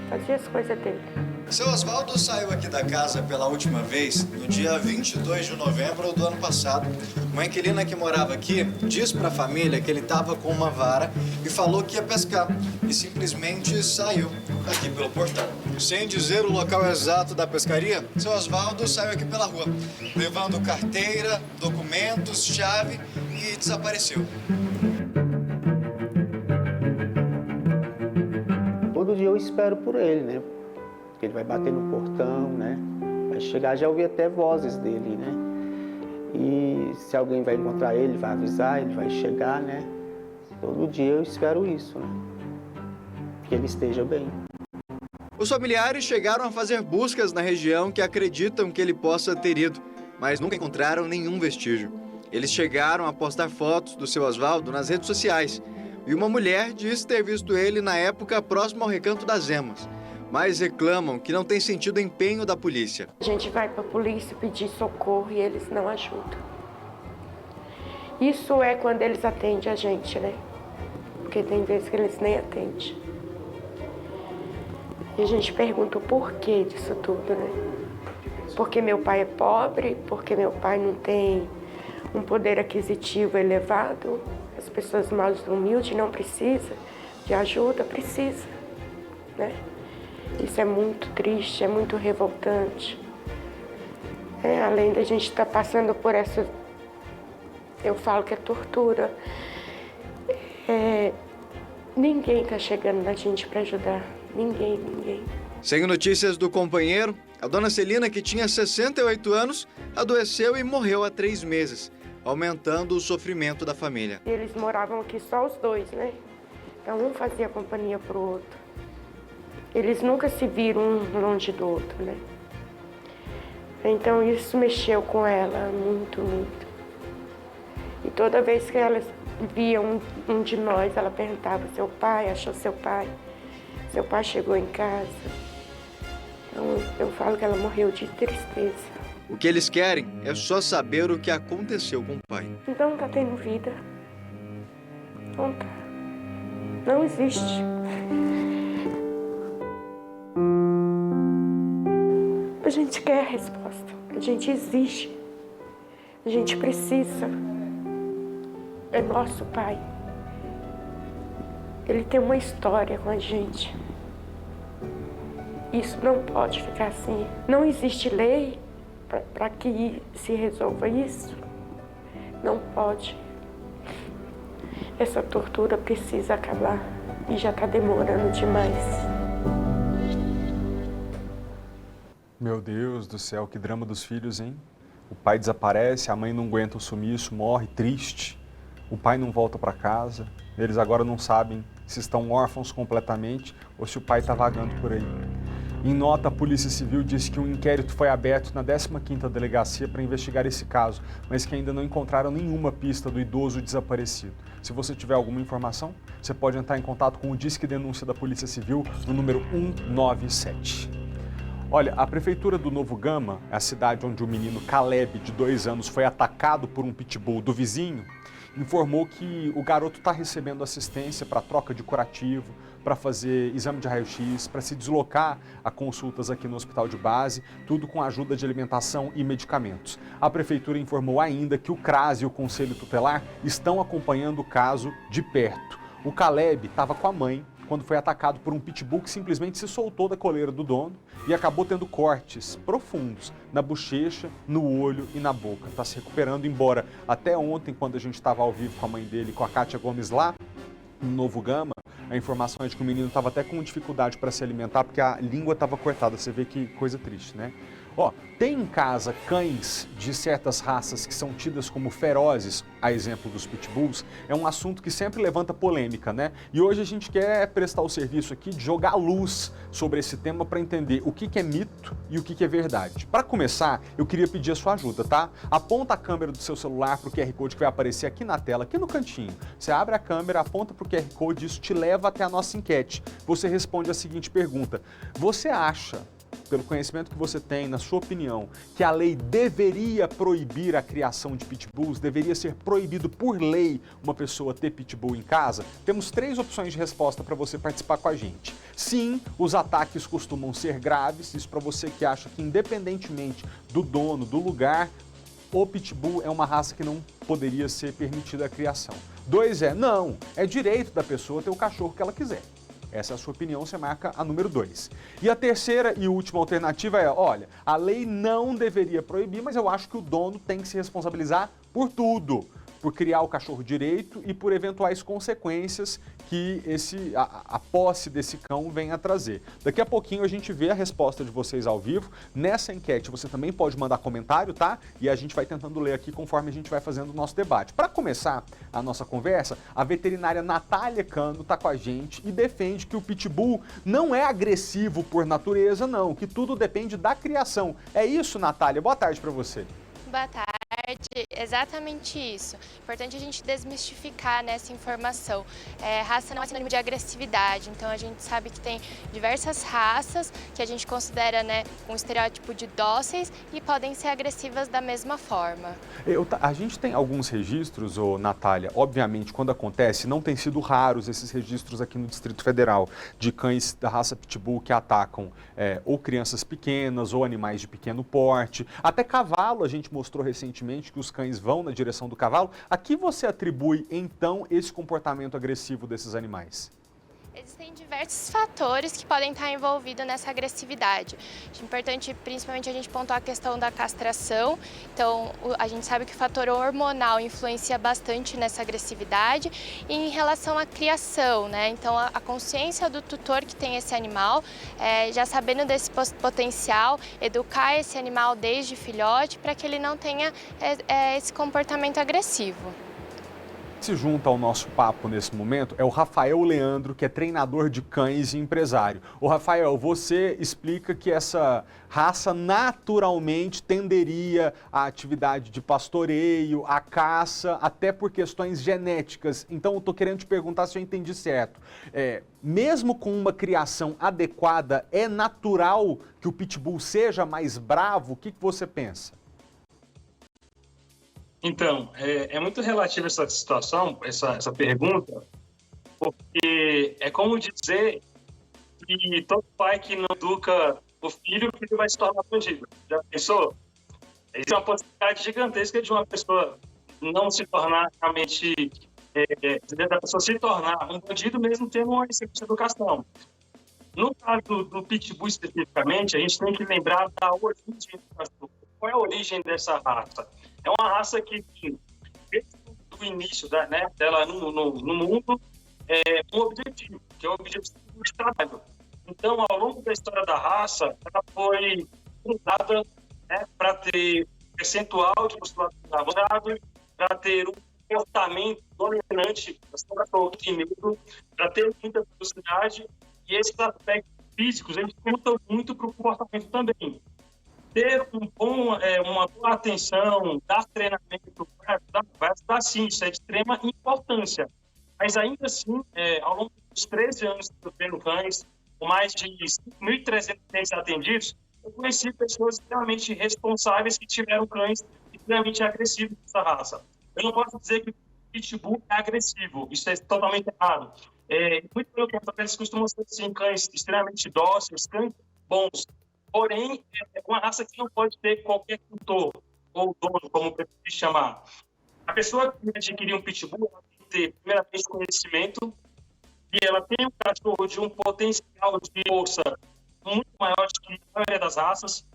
fazia as coisas dele. Seu Oswaldo saiu aqui da casa pela última vez no dia 22 de novembro do ano passado. Uma inquilina que morava aqui disse para a família que ele estava com uma vara e falou que ia pescar. E simplesmente saiu aqui pelo portão. Sem dizer o local exato da pescaria, seu Oswaldo saiu aqui pela rua, levando carteira, documentos, chave e desapareceu. Todo dia eu espero por ele, né? Porque ele vai bater no portão, né? Vai chegar, já ouvi até vozes dele, né? E se alguém vai encontrar ele, vai avisar, ele vai chegar, né? Todo dia eu espero isso, né? Que ele esteja bem. Os familiares chegaram a fazer buscas na região que acreditam que ele possa ter ido, mas nunca encontraram nenhum vestígio. Eles chegaram a postar fotos do seu Oswaldo nas redes sociais. E uma mulher disse ter visto ele na época próximo ao Recanto das Emas. Mas reclamam que não tem sentido empenho da polícia. A gente vai para a polícia pedir socorro e eles não ajudam. Isso é quando eles atendem a gente, né? Porque tem vezes que eles nem atendem. E a gente pergunta o porquê disso tudo, né? Porque meu pai é pobre, porque meu pai não tem um poder aquisitivo elevado. As pessoas mais humildes não precisam de ajuda, precisa, né? Isso é muito triste, é muito revoltante. Além da gente estar passando por essa, eu falo que é tortura, ninguém está chegando na gente para ajudar, ninguém. Sem notícias do companheiro, a dona Celina, que tinha 68 anos, adoeceu e morreu há 3 meses. Aumentando o sofrimento da família. Eles moravam aqui só os dois, né? Então um fazia companhia pro outro. Eles nunca se viram um longe do outro, né? Então isso mexeu com ela muito. E toda vez que ela via um de nós, ela perguntava: seu pai, achou seu pai? Seu pai chegou em casa? Então eu falo que ela morreu de tristeza. O que eles querem é só saber o que aconteceu com o pai. Então não tá tendo vida. Não tá. Não existe. A gente quer a resposta. A gente exige. A gente precisa. É nosso pai. Ele tem uma história com a gente. Isso não pode ficar assim. Não existe lei para que se resolva isso. Não pode. Essa tortura precisa acabar e já está demorando demais. Meu Deus do céu, que drama dos filhos, hein? O pai desaparece, a mãe não aguenta o sumiço, morre triste. O pai não volta para casa. Eles agora não sabem se estão órfãos completamente ou se o pai está vagando por aí. Em nota, a Polícia Civil disse que um inquérito foi aberto na 15ª Delegacia para investigar esse caso, mas que ainda não encontraram nenhuma pista do idoso desaparecido. Se você tiver alguma informação, você pode entrar em contato com o Disque Denúncia da Polícia Civil no número 197. Olha, a prefeitura do Novo Gama, a cidade onde o menino Caleb, de 2 anos, foi atacado por um pitbull do vizinho, informou que o garoto está recebendo assistência para troca de curativo, para fazer exame de raio-x, para se deslocar a consultas aqui no hospital de base, tudo com ajuda de alimentação e medicamentos. A prefeitura informou ainda que o CRAS e o Conselho Tutelar estão acompanhando o caso de perto. O Caleb estava com a mãe quando foi atacado por um pitbull que simplesmente se soltou da coleira do dono e acabou tendo cortes profundos na bochecha, no olho e na boca. Está se recuperando, embora até ontem, quando a gente estava ao vivo com a mãe dele, com a Kátia Gomes lá, no Novo Gama, a informação é de que o menino estava até com dificuldade para se alimentar porque a língua estava cortada. Você vê que coisa triste, né? Ó, tem em casa cães de certas raças que são tidas como ferozes, a exemplo dos pitbulls, é um assunto que sempre levanta polêmica, né? E hoje a gente quer prestar o serviço aqui de jogar luz sobre esse tema para entender o que é mito e o que é verdade. Para começar, eu queria pedir a sua ajuda, tá? Aponta a câmera do seu celular para o QR Code que vai aparecer aqui na tela, aqui no cantinho. Você abre a câmera, aponta para o QR Code e isso te leva até a nossa enquete. Você responde a seguinte pergunta: você acha, pelo conhecimento que você tem, na sua opinião, que a lei deveria proibir a criação de pitbulls? Deveria ser proibido por lei uma pessoa ter pitbull em casa? Temos 3 opções de resposta para você participar com a gente. Sim, os ataques costumam ser graves, isso para você que acha que independentemente do dono, do lugar, o pitbull é uma raça que não poderia ser permitida a criação. 2 não, é direito da pessoa ter o cachorro que ela quiser. Essa é a sua opinião, você marca a número 2. E a terceira e última alternativa é, olha, a lei não deveria proibir, mas eu acho que o dono tem que se responsabilizar por tudo, por criar o cachorro direito e por eventuais consequências que a posse desse cão venha a trazer. Daqui a pouquinho a gente vê a resposta de vocês ao vivo. Nessa enquete você também pode mandar comentário, tá? E a gente vai tentando ler aqui conforme a gente vai fazendo o nosso debate. Para começar a nossa conversa, a veterinária Natália Cano está com a gente e defende que o pitbull não é agressivo por natureza, não, que tudo depende da criação. É isso, Natália? Boa tarde para você. Boa tarde, exatamente isso. Importante a gente desmistificar nessa informação. Raça não é sinônimo de agressividade, então a gente sabe que tem diversas raças que a gente considera, né, um estereótipo de dóceis e podem ser agressivas da mesma forma. A gente tem alguns registros, Natália, obviamente quando acontece, não tem sido raros esses registros aqui no Distrito Federal de cães da raça pitbull que atacam ou crianças pequenas ou animais de pequeno porte, até cavalo. A gente mostrou recentemente que os cães vão na direção do cavalo. A que você atribui, então, esse comportamento agressivo desses animais? Existem diversos fatores que podem estar envolvidos nessa agressividade. É importante, principalmente, a gente pontuar a questão da castração. Então, a gente sabe que o fator hormonal influencia bastante nessa agressividade. E em relação à criação, né? Então, a consciência do tutor que tem esse animal, já sabendo desse potencial, educar esse animal desde filhote para que ele não tenha esse comportamento agressivo. Se junta ao nosso papo nesse momento é o Rafael Leandro, que é treinador de cães e empresário. Ô Rafael, você explica que essa raça naturalmente tenderia à atividade de pastoreio, à caça, até por questões genéticas. Então eu estou querendo te perguntar se eu entendi certo. Mesmo com uma criação adequada, é natural que o pitbull seja mais bravo? O que você pensa? Então, é muito relativa essa situação, essa pergunta, porque é como dizer que todo pai que não educa o filho vai se tornar bandido. Já pensou? Existe uma possibilidade gigantesca de uma pessoa não se tornar realmente, da pessoa se tornar um bandido mesmo tendo uma excelente educação. No caso do pitbull especificamente, a gente tem que lembrar da origem do cachorro. Qual é a origem dessa raça? É uma raça que, desde o início dela no mundo, um objetivo, que é o objetivo de trabalho. Então, ao longo da história da raça, ela foi fundada para ter percentual de musculatura avançado, para ter um comportamento dominante, para ter muita velocidade, e esses aspectos físicos, eles contam muito para o comportamento também. Ter uma boa atenção, dar treinamento, vai ajudar sim, isso é de extrema importância. Mas ainda assim, ao longo dos 13 anos que eu treino cães, com mais de 5.300 cães atendidos, eu conheci pessoas extremamente responsáveis que tiveram cães extremamente agressivos dessa raça. Eu não posso dizer que o Pitbull é agressivo, isso é totalmente errado. Muito pelo contrário, eles costumam ser assim, cães extremamente dóceis, cães bons. Porém, é uma raça que não pode ter qualquer tutor ou dono, como preferir chamar. A pessoa que adquirir um Pitbull, ela tem que ter, primeiramente, conhecimento, e ela tem um cachorro de um potencial de força muito maior do que a maioria das raças,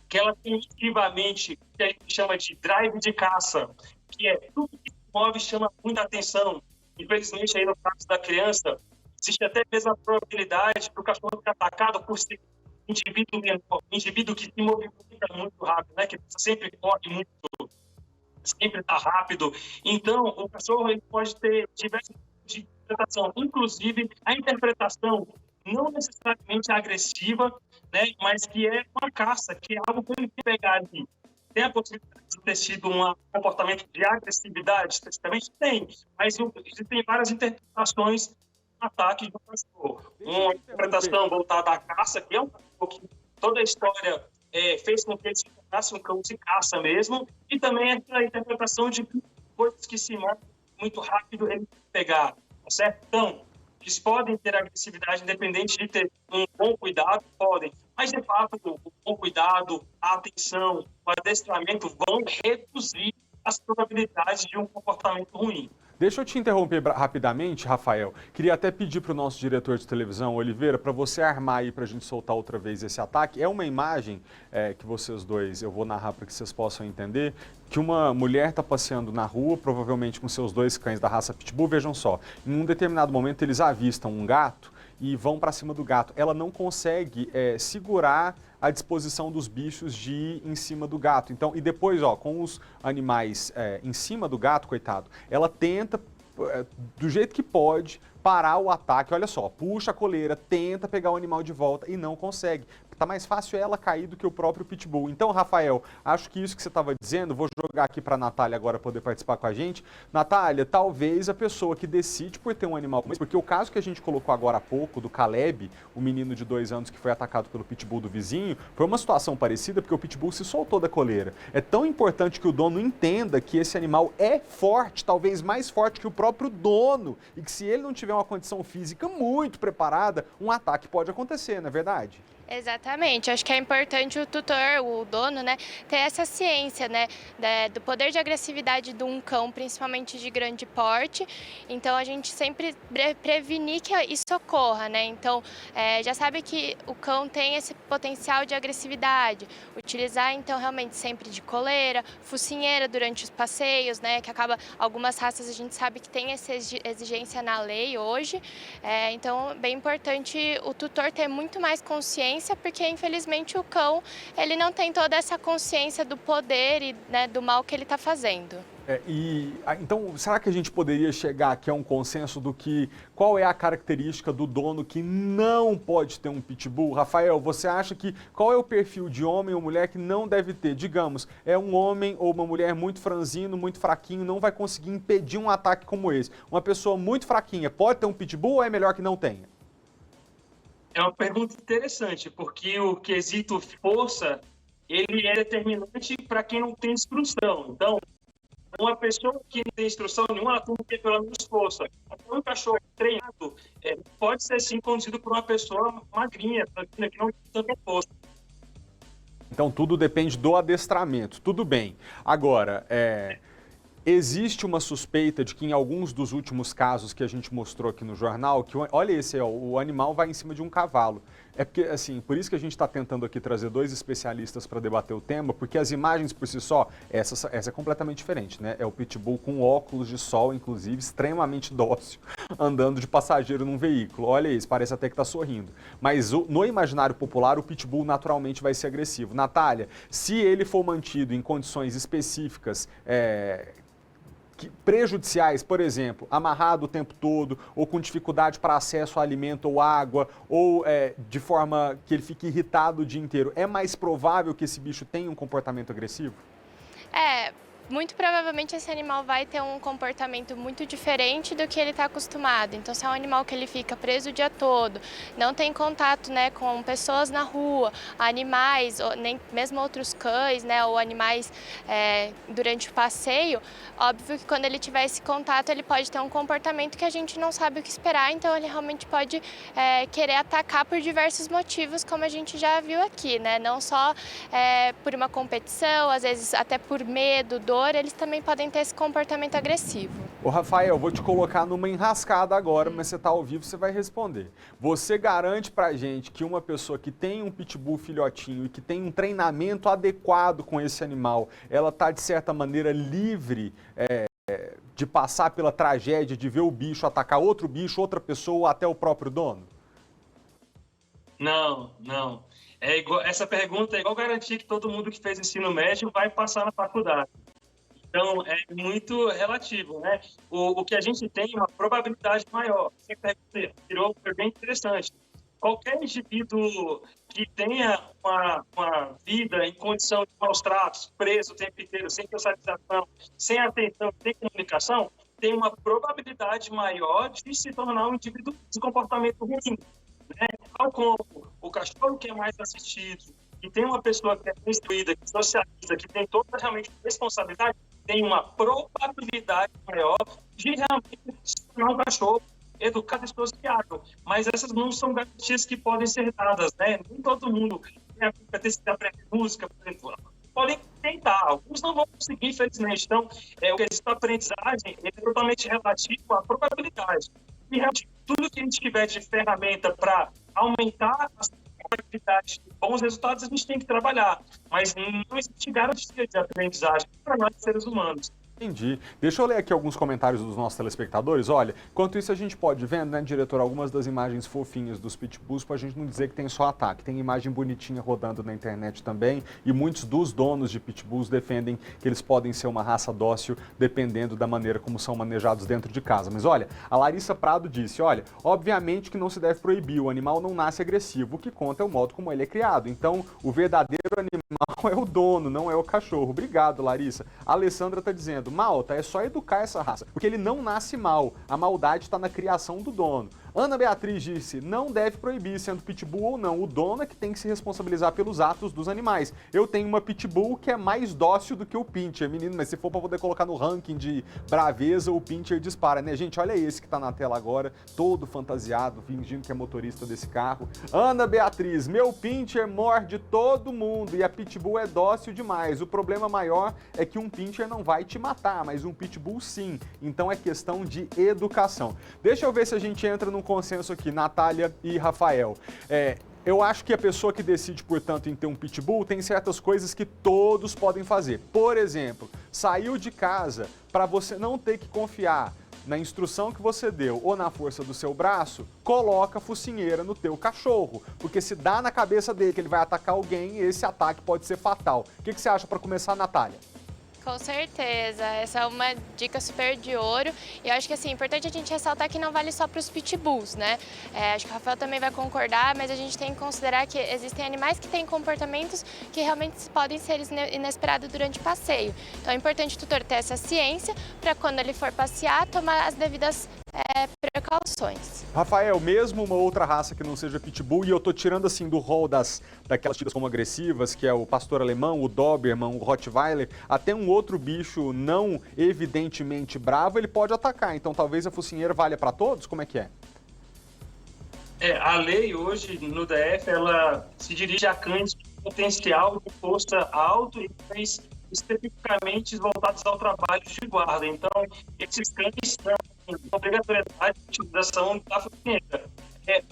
que ela tem ativamente o que a gente chama de drive de caça, que é tudo que se move chama muita atenção. Infelizmente, aí no caso da criança, existe até mesmo a probabilidade para o cachorro ser atacado por ser indivíduo menor, indivíduo que se movimenta muito rápido, né? Que sempre corre muito, sempre está rápido. Então, o cachorro ele pode ter diversos tipos de interpretação, inclusive a interpretação não necessariamente agressiva, né? Mas que é uma caça, que é algo que ele tem que pegar ali. Tem a possibilidade de ter sido um comportamento de agressividade, especificamente? Tem, mas existem várias interpretações ataque do cachorro. Uma interpretação voltada à caça, que é um cachorro que toda a história fez com que ele se tornasse um cão de caça mesmo, e também a interpretação de coisas que se movem muito rápido ele pegar, tá certo? Então, eles podem ter agressividade independente de ter um bom cuidado, podem, mas de fato o bom cuidado, a atenção, o adestramento vão reduzir as probabilidades de um comportamento ruim. Deixa eu te interromper rapidamente, Rafael. Queria até pedir para o nosso diretor de televisão, Oliveira, para você armar aí para a gente soltar outra vez esse ataque. É uma imagem que vocês dois, eu vou narrar para que vocês possam entender, que uma mulher está passeando na rua, provavelmente com seus 2 cães da raça Pitbull. Vejam só, em um determinado momento eles avistam um gato e vão para cima do gato. Ela não consegue segurar a disposição dos bichos de ir em cima do gato. Então, e depois, ó, com os animais em cima do gato, coitado, ela tenta, do jeito que pode, parar o ataque. Olha só, puxa a coleira, tenta pegar o animal de volta e não consegue. Tá mais fácil ela cair do que o próprio Pitbull. Então, Rafael, acho que isso que você estava dizendo, vou jogar aqui para a Natália agora poder participar com a gente. Natália, talvez a pessoa que decide por ter um animal como esse, porque o caso que a gente colocou agora há pouco, do Caleb, o menino de 2 anos que foi atacado pelo Pitbull do vizinho, foi uma situação parecida porque o Pitbull se soltou da coleira. É tão importante que o dono entenda que esse animal é forte, talvez mais forte que o próprio dono, e que se ele não tiver uma condição física muito preparada, um ataque pode acontecer, não é verdade? Exatamente, acho que é importante o tutor, o dono, né, ter essa ciência, né, do poder de agressividade de um cão, principalmente de grande porte. Então a gente sempre prevenir que isso ocorra, né? Então já sabe que o cão tem esse potencial de agressividade. Utilizar então realmente sempre de coleira, focinheira durante os passeios, né? Que acaba algumas raças a gente sabe que tem essa exigência na lei hoje. Então bem importante o tutor ter muito mais consciência, porque infelizmente o cão ele não tem toda essa consciência do poder e, né, do mal que ele está fazendo. Então, será que a gente poderia chegar aqui a um consenso do que qual é a característica do dono que não pode ter um pitbull? Rafael, você acha que qual é o perfil de homem ou mulher que não deve ter? Digamos, é um homem ou uma mulher muito franzino, muito fraquinho, não vai conseguir impedir um ataque como esse. Uma pessoa muito fraquinha pode ter um pitbull ou é melhor que não tenha? É uma pergunta interessante, porque o quesito força, ele é determinante para quem não tem instrução. Então, uma pessoa que não tem instrução nenhuma, ela tem que ter pelo menos força. Um cachorro treinado pode ser, sim, conduzido por uma pessoa magrinha, que não tem tanta força. Então, tudo depende do adestramento. Tudo bem. Agora, existe uma suspeita de que em alguns dos últimos casos que a gente mostrou aqui no jornal, que olha esse, o animal vai em cima de um cavalo. É porque, assim, por isso que a gente está tentando aqui trazer 2 especialistas para debater o tema, porque as imagens por si só, essa é completamente diferente, né? É o Pitbull com óculos de sol, inclusive, extremamente dócil, andando de passageiro num veículo. Olha isso, parece até que está sorrindo. Mas no imaginário popular, o Pitbull naturalmente vai ser agressivo. Natália, se ele for mantido em condições específicas, prejudiciais, por exemplo, amarrado o tempo todo, ou com dificuldade para acesso a alimento ou água, ou de forma que ele fique irritado o dia inteiro, é mais provável que esse bicho tenha um comportamento agressivo? Muito provavelmente esse animal vai ter um comportamento muito diferente do que ele está acostumado. Então, se é um animal que ele fica preso o dia todo, não tem contato, né, com pessoas na rua, animais, ou nem mesmo outros cães, né, ou animais durante o passeio, óbvio que quando ele tiver esse contato, ele pode ter um comportamento que a gente não sabe o que esperar, então ele realmente pode querer atacar por diversos motivos, como a gente já viu aqui, né? Não só por uma competição, às vezes até por medo, dor, eles também podem ter esse comportamento agressivo. Ô Rafael, vou te colocar numa enrascada agora, mas você está ao vivo, você vai responder. Você garante pra gente que uma pessoa que tem um pitbull filhotinho e que tem um treinamento adequado com esse animal, ela está de certa maneira livre de passar pela tragédia de ver o bicho atacar outro bicho, outra pessoa ou até o próprio dono? Não. Essa pergunta é igual garantir que todo mundo que fez ensino médio vai passar na faculdade. Então, é muito relativo, né? O que a gente tem é uma probabilidade maior. Você tirou, foi bem interessante. Qualquer indivíduo que tenha uma vida em condição de maus tratos, preso o tempo inteiro, sem socialização, sem atenção, sem comunicação, tem uma probabilidade maior de se tornar um indivíduo de comportamento ruim. Né? Tal como o cachorro que é mais assistido, que tem uma pessoa que é instruída, que socializa, que tem toda realmente responsabilidade, tem uma probabilidade maior de realmente se tornar um cachorro educado e sociável. Mas essas não são garantias que podem ser dadas, né? Nem todo mundo tem a competência de aprender música, por exemplo. Podem tentar, alguns não vão conseguir, infelizmente. Então, o quesito da aprendizagem é totalmente relativo à probabilidade. E realmente, tudo que a gente tiver de ferramenta para aumentar as probabilidades de bons resultados, a gente tem que trabalhar. Mas não existe garantia de aprendizagem para nós, seres humanos. Entendi. Deixa eu ler aqui alguns comentários dos nossos telespectadores. Olha, enquanto isso a gente pode ver, né, diretor, algumas das imagens fofinhas dos pitbulls, para a gente não dizer que tem só ataque. Tem imagem bonitinha rodando na internet também, e muitos dos donos de pitbulls defendem que eles podem ser uma raça dócil, dependendo da maneira como são manejados dentro de casa. Mas olha, a Larissa Prado disse, olha, obviamente que não se deve proibir, o animal não nasce agressivo, o que conta é o modo como ele é criado. Então, o verdadeiro animal é o dono, não é o cachorro. Obrigado, Larissa. A Alessandra está dizendo, Malta, é só educar essa raça, porque ele não nasce mal, a maldade está na criação do dono. Ana Beatriz disse, não deve proibir, sendo pitbull ou não, o dono é que tem que se responsabilizar pelos atos dos animais. Eu tenho uma pitbull que é mais dócil do que o pincher, menino, mas se for para poder colocar no ranking de braveza, o pincher dispara, né, gente? Olha esse que tá na tela agora, todo fantasiado, fingindo que é motorista desse carro. Ana Beatriz, meu pincher morde todo mundo e a pitbull é dócil demais. O problema maior é que um pincher não vai te matar, mas um pitbull sim. Então é questão de educação. Deixa eu ver se a gente entra num consenso aqui, Natália e Rafael. Eu acho que a pessoa que decide, portanto, em ter um pitbull tem certas coisas que todos podem fazer. Por exemplo, saiu de casa para você não ter que confiar na instrução que você deu ou na força do seu braço, coloca a focinheira no teu cachorro, porque se dá na cabeça dele que ele vai atacar alguém, esse ataque pode ser fatal. O que você acha para começar, Natália? Com certeza, essa é uma dica super de ouro e eu acho que assim, é importante a gente ressaltar que não vale só para os pitbulls, né? Acho que o Rafael também vai concordar, mas a gente tem que considerar que existem animais que têm comportamentos que realmente podem ser inesperados durante o passeio. Então é importante o tutor ter essa ciência para quando ele for passear, tomar as devidas precauções. Rafael, mesmo uma outra raça que não seja pitbull, e eu tô tirando assim do rol daquelas tidas como agressivas, que é o pastor alemão, o Doberman, o Rottweiler, até um outro bicho não evidentemente bravo, ele pode atacar. Então talvez a focinheira valha para todos? Como é que é? A lei hoje no DF, ela se dirige a cães de potencial de força alto e cães especificamente voltados ao trabalho de guarda. Então, esses cães têm obrigatoriedade de utilização da focinheira.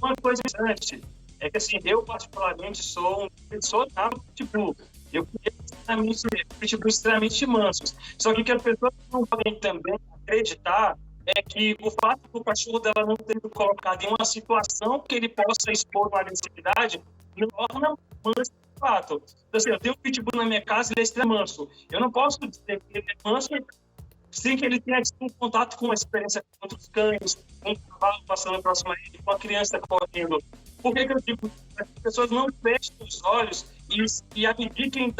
Uma coisa interessante é que, assim, eu particularmente sou um defensor do pitbull. Eu conheço pitbulls extremamente mansos. Só que o que as pessoas não podem também acreditar é que o fato do cachorro dela não ter sido colocado em uma situação que ele possa expor uma agressividade não torna manso de fato. Então, assim, eu tenho um pitbull na minha casa e ele é extremamente manso. Eu não posso dizer que ele é manso sem que ele tenha um contato com a experiência com outros cães, com um cavalo passando próximo a ele, com a criança correndo. Por que eu digo? As pessoas não fechem os olhos e abdiquem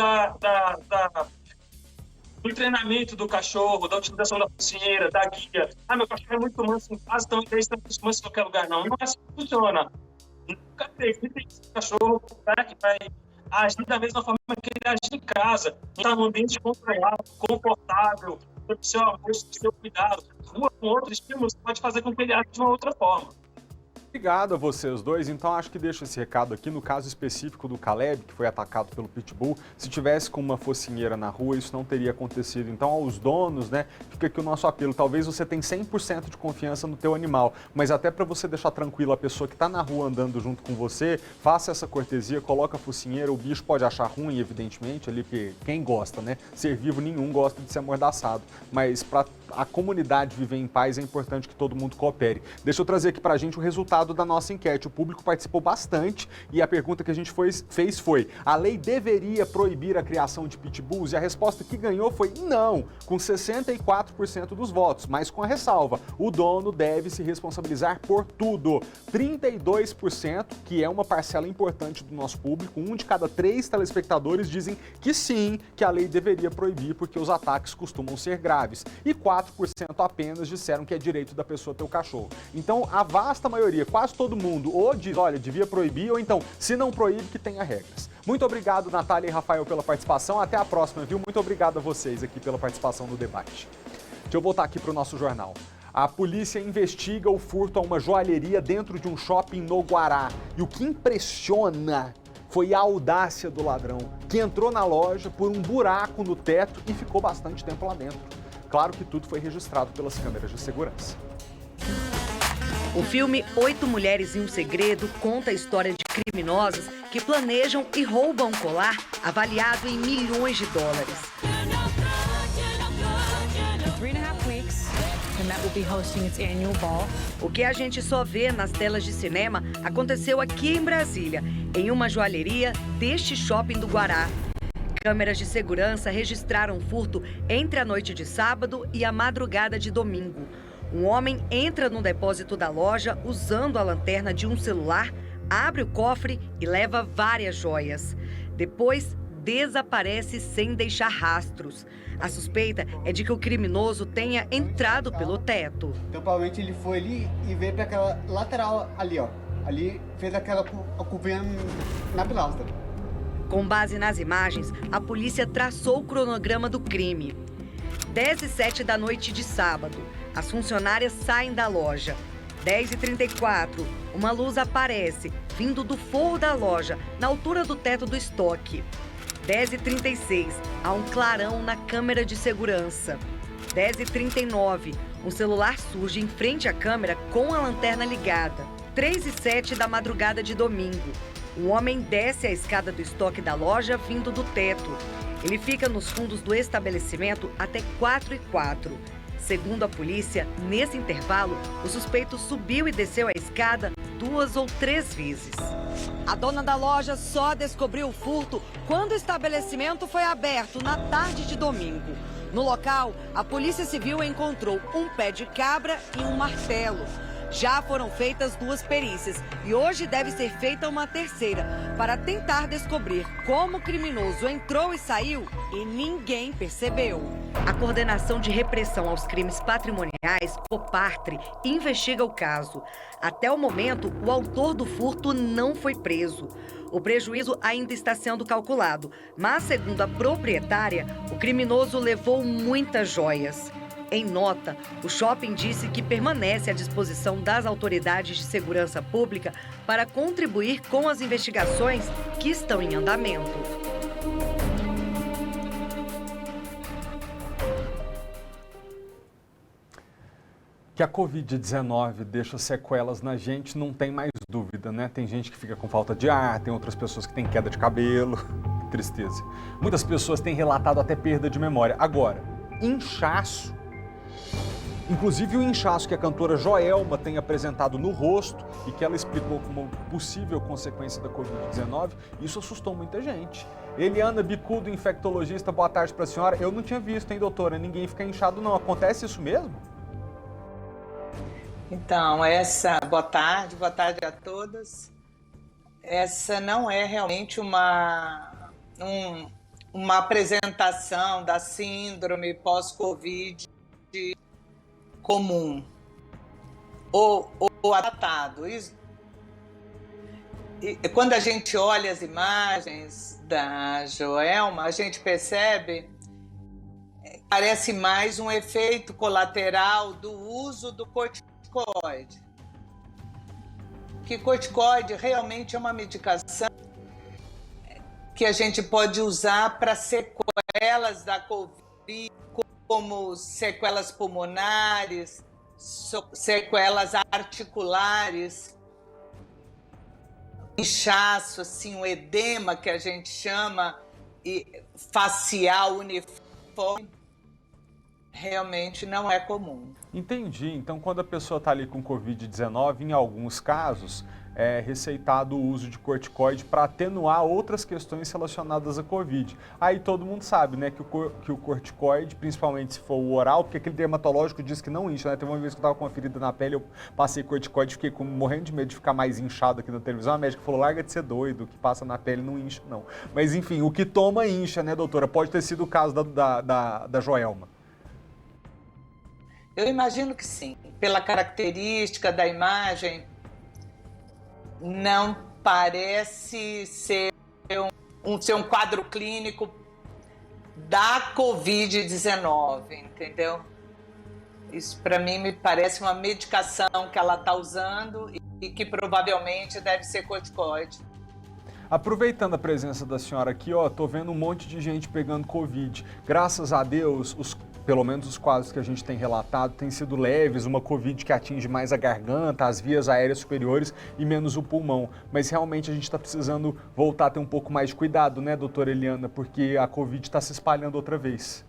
do treinamento do cachorro, da utilização da focinheira, da guia. Meu cachorro é muito manso em casa, então ele está muito manso em qualquer lugar. Não é assim que funciona. Nunca acredite que esse cachorro que vai agir da mesma forma que ele age em casa. Está num ambiente controlado, confortável, com o seu amor, com o seu cuidado. Rua com outros estímulos pode fazer com que ele age de uma outra forma. Obrigado a vocês dois. Então acho que deixo esse recado aqui no caso específico do Caleb, que foi atacado pelo Pitbull. Se tivesse com uma focinheira na rua, isso não teria acontecido. Então aos donos, né, fica aqui o nosso apelo. Talvez você tenha 100% de confiança no teu animal, mas até para você deixar tranquilo a pessoa que está na rua andando junto com você, faça essa cortesia, coloca a focinheira. O bicho pode achar ruim, evidentemente, ali, porque quem gosta, né? Ser vivo nenhum gosta de ser amordaçado, mas para a comunidade viver em paz é importante que todo mundo coopere. Deixa eu trazer aqui para a gente o resultado da nossa enquete. O público participou bastante e a pergunta que a gente fez foi: a lei deveria proibir a criação de pitbulls? E a resposta que ganhou foi não, com 64% dos votos, mas com a ressalva: o dono deve se responsabilizar por tudo. 32%, que é uma parcela importante do nosso público, 1 de cada 3 telespectadores dizem que sim, que a lei deveria proibir porque os ataques costumam ser graves. E 4% apenas disseram que é direito da pessoa ter o cachorro. Então, a vasta maioria, quase todo mundo, ou diz, olha, devia proibir, ou então, se não proíbe, que tenha regras. Muito obrigado, Natália e Rafael, pela participação. Até a próxima, viu? Muito obrigado a vocês aqui pela participação no debate. Deixa eu voltar aqui para o nosso jornal. A polícia investiga o furto a uma joalheria dentro de um shopping no Guará. E o que impressiona foi a audácia do ladrão, que entrou na loja por um buraco no teto e ficou bastante tempo lá dentro. Claro que tudo foi registrado pelas câmeras de segurança. O filme 8 Mulheres e um Segredo conta a história de criminosos que planejam e roubam um colar avaliado em milhões de dólares. O que a gente só vê nas telas de cinema aconteceu aqui em Brasília, em uma joalheria deste shopping do Guará. Câmeras de segurança registraram o furto entre a noite de sábado e a madrugada de domingo. Um homem entra no depósito da loja usando a lanterna de um celular, abre o cofre e leva várias joias. Depois, desaparece sem deixar rastros. A suspeita é de que o criminoso tenha entrado pelo teto. Então, provavelmente ele foi ali e veio para aquela lateral ali, ó. Ali fez aquela curvinha na pilastra. Com base nas imagens, a polícia traçou o cronograma do crime. 10h07 da noite de sábado, as funcionárias saem da loja. 10h34, uma luz aparece, vindo do forro da loja, na altura do teto do estoque. 10h36, há um clarão na câmera de segurança. 10h39, um celular surge em frente à câmera com a lanterna ligada. 3h07 da madrugada de domingo. Um homem desce a escada do estoque da loja vindo do teto. Ele fica nos fundos do estabelecimento até 4h04. Segundo a polícia, nesse intervalo, o suspeito subiu e desceu a escada 2 ou 3 vezes. A dona da loja só descobriu o furto quando o estabelecimento foi aberto na tarde de domingo. No local, a Polícia Civil encontrou um pé de cabra e um martelo. Já foram feitas 2 perícias e hoje deve ser feita uma terceira para tentar descobrir como o criminoso entrou e saiu e ninguém percebeu. A Coordenação de Repressão aos Crimes Patrimoniais, COPARTRE, investiga o caso. Até o momento, o autor do furto não foi preso. O prejuízo ainda está sendo calculado, mas, segundo a proprietária, o criminoso levou muitas joias. Em nota, o shopping disse que permanece à disposição das autoridades de segurança pública para contribuir com as investigações que estão em andamento. Que a Covid-19 deixa sequelas na gente, não tem mais dúvida, né? Tem gente que fica com falta de ar, tem outras pessoas que têm queda de cabelo, que tristeza. Muitas pessoas têm relatado até perda de memória. Agora, inchaço Inclusive o inchaço que a cantora Joelma tem apresentado no rosto e que ela explicou como possível consequência da Covid-19, isso assustou muita gente. Eliana Bicudo, infectologista, boa tarde para a senhora. Eu não tinha visto, hein, doutora? Ninguém fica inchado, não. Acontece isso mesmo? Então, boa tarde a todas. Essa não é realmente uma apresentação da síndrome pós-Covid comum ou tratado. E quando a gente olha as imagens da Joelma, a gente percebe parece mais um efeito colateral do uso do corticoide. Que corticoide realmente é uma medicação que a gente pode usar para sequelas da Covid, como sequelas pulmonares, sequelas articulares, inchaço, assim, um edema que a gente chama facial uniforme, realmente não é comum. Entendi. Então, quando a pessoa está ali com Covid-19, em alguns casos, é receitado o uso de corticoide para atenuar outras questões relacionadas à Covid. Aí todo mundo sabe, né, que o corticoide, principalmente se for o oral, porque aquele dermatológico diz que não incha, né? Teve uma vez que eu estava com uma ferida na pele, eu passei corticoide, fiquei morrendo de medo de ficar mais inchado aqui na televisão. A médica falou, larga de ser doido, o que passa na pele não incha, não. Mas enfim, o que toma incha, né, doutora? Pode ter sido o caso da Joelma. Eu imagino que sim. Pela característica da imagem, não parece ser um quadro clínico da Covid-19, entendeu? Isso, para mim, me parece uma medicação que ela está usando e que provavelmente deve ser corticoide. Aproveitando a presença da senhora aqui, ó, tô vendo um monte de gente pegando Covid. Graças a Deus, pelo menos os casos que a gente tem relatado, têm sido leves, uma Covid que atinge mais a garganta, as vias aéreas superiores e menos o pulmão. Mas realmente a gente está precisando voltar a ter um pouco mais de cuidado, né, doutora Eliana? Porque a Covid está se espalhando outra vez.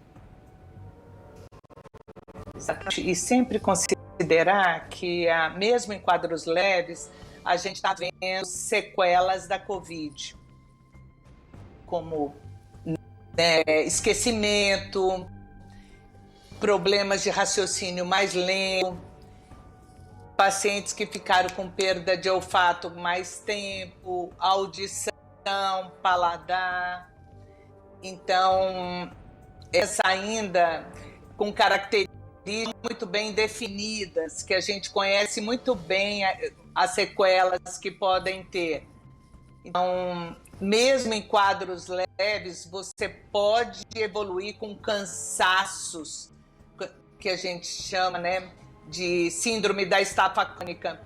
E sempre considerar que, mesmo em quadros leves, a gente está vendo sequelas da Covid, como esquecimento, problemas de raciocínio mais lento, pacientes que ficaram com perda de olfato mais tempo, audição, paladar. Então, essa ainda com características muito bem definidas, que a gente conhece muito bem as sequelas que podem ter. Então, mesmo em quadros leves, você pode evoluir com cansaços, que a gente chama, né, de síndrome da estafa crônica.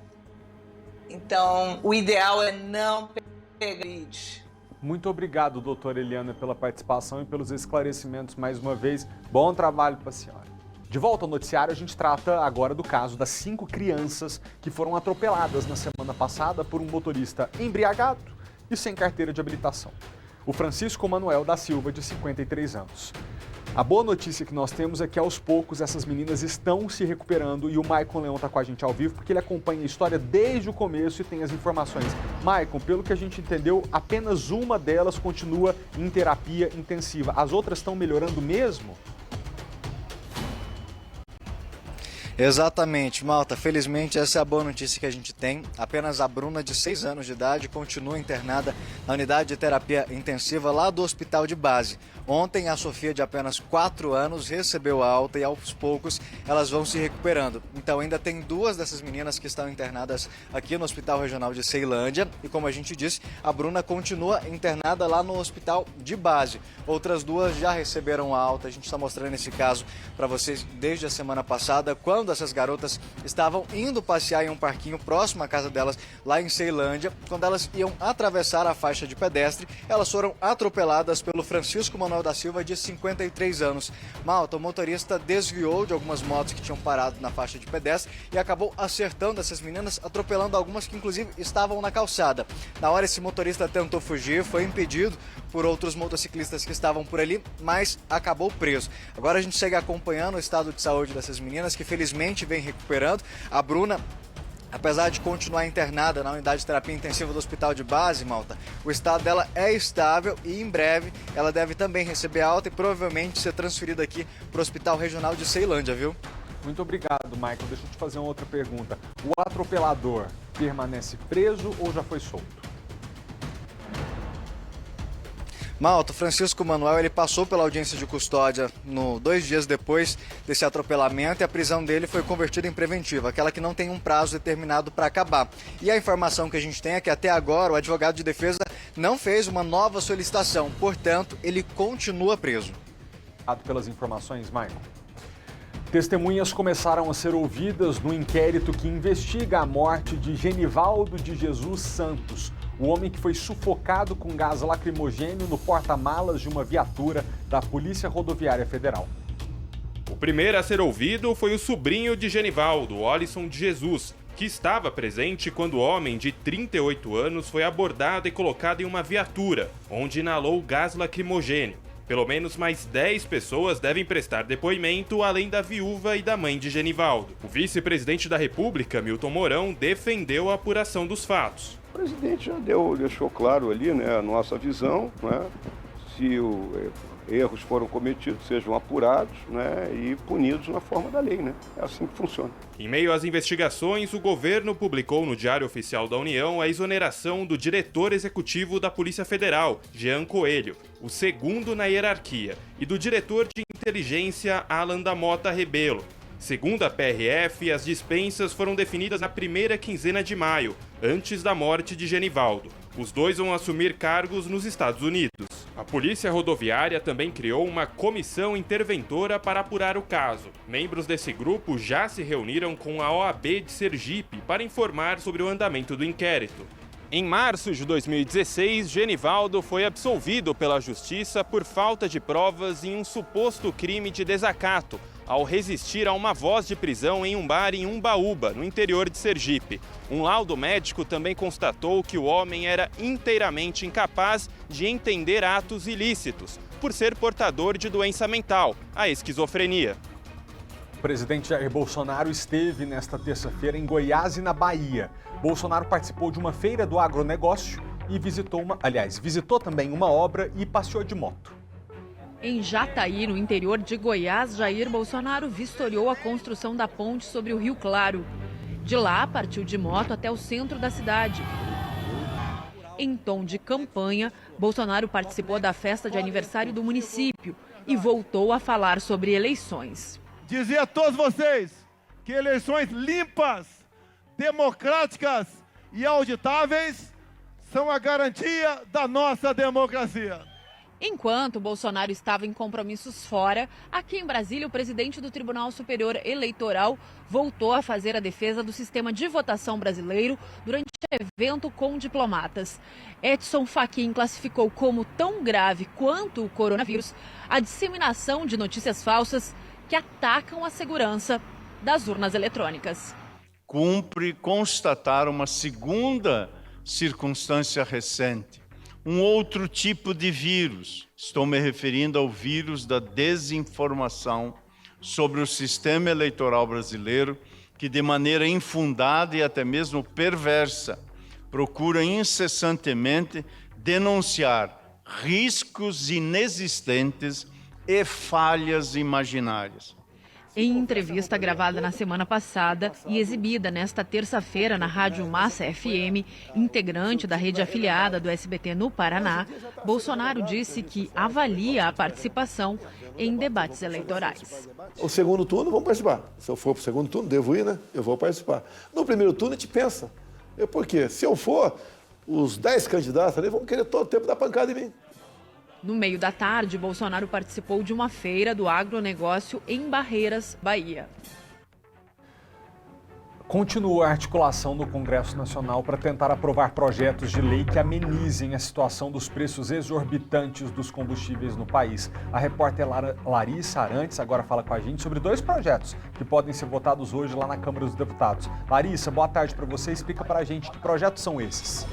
Então, o ideal é não pegar Covid. Muito obrigado, doutora Eliana, pela participação e pelos esclarecimentos mais uma vez. Bom trabalho para a senhora. De volta ao noticiário, a gente trata agora do caso das 5 crianças que foram atropeladas na semana passada por um motorista embriagado e sem carteira de habilitação. O Francisco Manuel da Silva, de 53 anos. A boa notícia que nós temos é que aos poucos essas meninas estão se recuperando e o Maicon Leão está com a gente ao vivo porque ele acompanha a história desde o começo e tem as informações. Maicon, pelo que a gente entendeu, apenas uma delas continua em terapia intensiva. As outras estão melhorando mesmo? Exatamente, Malta. Felizmente essa é a boa notícia que a gente tem. Apenas a Bruna, de 6 anos de idade, continua internada na unidade de terapia intensiva lá do hospital de base. Ontem a Sofia, de apenas 4 anos, recebeu a alta e aos poucos elas vão se recuperando. Então ainda tem 2 dessas meninas que estão internadas aqui no Hospital Regional de Ceilândia e, como a gente disse, a Bruna continua internada lá no hospital de base. Outras 2 já receberam a alta. A gente está mostrando esse caso para vocês desde a semana passada, quando essas garotas estavam indo passear em um parquinho próximo à casa delas, lá em Ceilândia. Quando elas iam atravessar a faixa de pedestre, elas foram atropeladas pelo Francisco Manuel da Silva, de 53 anos. Malta, o motorista desviou de algumas motos que tinham parado na faixa de pedestre e acabou acertando essas meninas, atropelando algumas que inclusive estavam na calçada. Na hora, esse motorista tentou fugir, foi impedido por outros motociclistas que estavam por ali, mas acabou preso. Agora a gente segue acompanhando o estado de saúde dessas meninas, que felizmente felizmente vem recuperando. A Bruna, apesar de continuar internada na unidade de terapia intensiva do Hospital de Base, Malta, o estado dela é estável e em breve ela deve também receber alta e provavelmente ser transferida aqui para o Hospital Regional de Ceilândia, viu? Muito obrigado, Michael. Deixa eu te fazer uma outra pergunta. O atropelador permanece preso ou já foi solto? Malta, Francisco Manuel, ele passou pela audiência de custódia 2 dias depois desse atropelamento e a prisão dele foi convertida em preventiva, aquela que não tem um prazo determinado para acabar. E a informação que a gente tem é que até agora o advogado de defesa não fez uma nova solicitação, portanto, ele continua preso. Obrigado pelas informações, Michael. Testemunhas começaram a ser ouvidas no inquérito que investiga a morte de Genivaldo de Jesus Santos, o homem que foi sufocado com gás lacrimogêneo no porta-malas de uma viatura da Polícia Rodoviária Federal. O primeiro a ser ouvido foi o sobrinho de Genivaldo, Olisson de Jesus, que estava presente quando o homem de 38 anos foi abordado e colocado em uma viatura, onde inalou gás lacrimogêneo. Pelo menos mais 10 pessoas devem prestar depoimento, além da viúva e da mãe de Genivaldo. O vice-presidente da República, Milton Mourão, defendeu a apuração dos fatos. O presidente já deixou claro ali, né, a nossa visão, né, se erros foram cometidos, sejam apurados, né, e punidos na forma da lei, né? É assim que funciona. Em meio às investigações, o governo publicou no Diário Oficial da União a exoneração do diretor executivo da Polícia Federal, Jean Coelho, o segundo na hierarquia, e do diretor de inteligência, Alan da Mota Rebelo. Segundo a PRF, as dispensas foram definidas na primeira quinzena de maio, antes da morte de Genivaldo. Os dois vão assumir cargos nos Estados Unidos. A Polícia Rodoviária também criou uma comissão interventora para apurar o caso. Membros desse grupo já se reuniram com a OAB de Sergipe para informar sobre o andamento do inquérito. Em março de 2016, Genivaldo foi absolvido pela Justiça por falta de provas em um suposto crime de desacato, ao resistir a uma voz de prisão em um bar em Umbaúba, no interior de Sergipe. Um laudo médico também constatou que o homem era inteiramente incapaz de entender atos ilícitos, por ser portador de doença mental, a esquizofrenia. O presidente Jair Bolsonaro esteve nesta terça-feira em Goiás e na Bahia. Bolsonaro participou de uma feira do agronegócio e visitou também uma obra e passeou de moto. Em Jataí, no interior de Goiás, Jair Bolsonaro vistoriou a construção da ponte sobre o Rio Claro. De lá, partiu de moto até o centro da cidade. Em tom de campanha, Bolsonaro participou da festa de aniversário do município e voltou a falar sobre eleições. Dizer a todos vocês que eleições limpas, democráticas e auditáveis são a garantia da nossa democracia. Enquanto Bolsonaro estava em compromissos fora, aqui em Brasília, o presidente do Tribunal Superior Eleitoral voltou a fazer a defesa do sistema de votação brasileiro durante evento com diplomatas. Edson Fachin classificou como tão grave quanto o coronavírus a disseminação de notícias falsas que atacam a segurança das urnas eletrônicas. Cumpre constatar uma segunda circunstância recente. Um outro tipo de vírus. Estou me referindo ao vírus da desinformação sobre o sistema eleitoral brasileiro, que de maneira infundada e até mesmo perversa, procura incessantemente denunciar riscos inexistentes e falhas imaginárias. Em entrevista gravada na semana passada e exibida nesta terça-feira na Rádio Massa FM, integrante da rede afiliada do SBT no Paraná, Bolsonaro disse que avalia a participação em debates eleitorais. O segundo turno, vamos participar. Se eu for para o segundo turno, devo ir, né? Eu vou participar. No primeiro turno, a gente pensa. Por quê? Se eu for, os 10 candidatos ali vão querer todo o tempo dar pancada em mim. No meio da tarde, Bolsonaro participou de uma feira do agronegócio em Barreiras, Bahia. Continua a articulação no Congresso Nacional para tentar aprovar projetos de lei que amenizem a situação dos preços exorbitantes dos combustíveis no país. A repórter Larissa Arantes agora fala com a gente sobre 2 projetos que podem ser votados hoje lá na Câmara dos Deputados. Larissa, boa tarde para você. Explica para a gente que projetos são esses.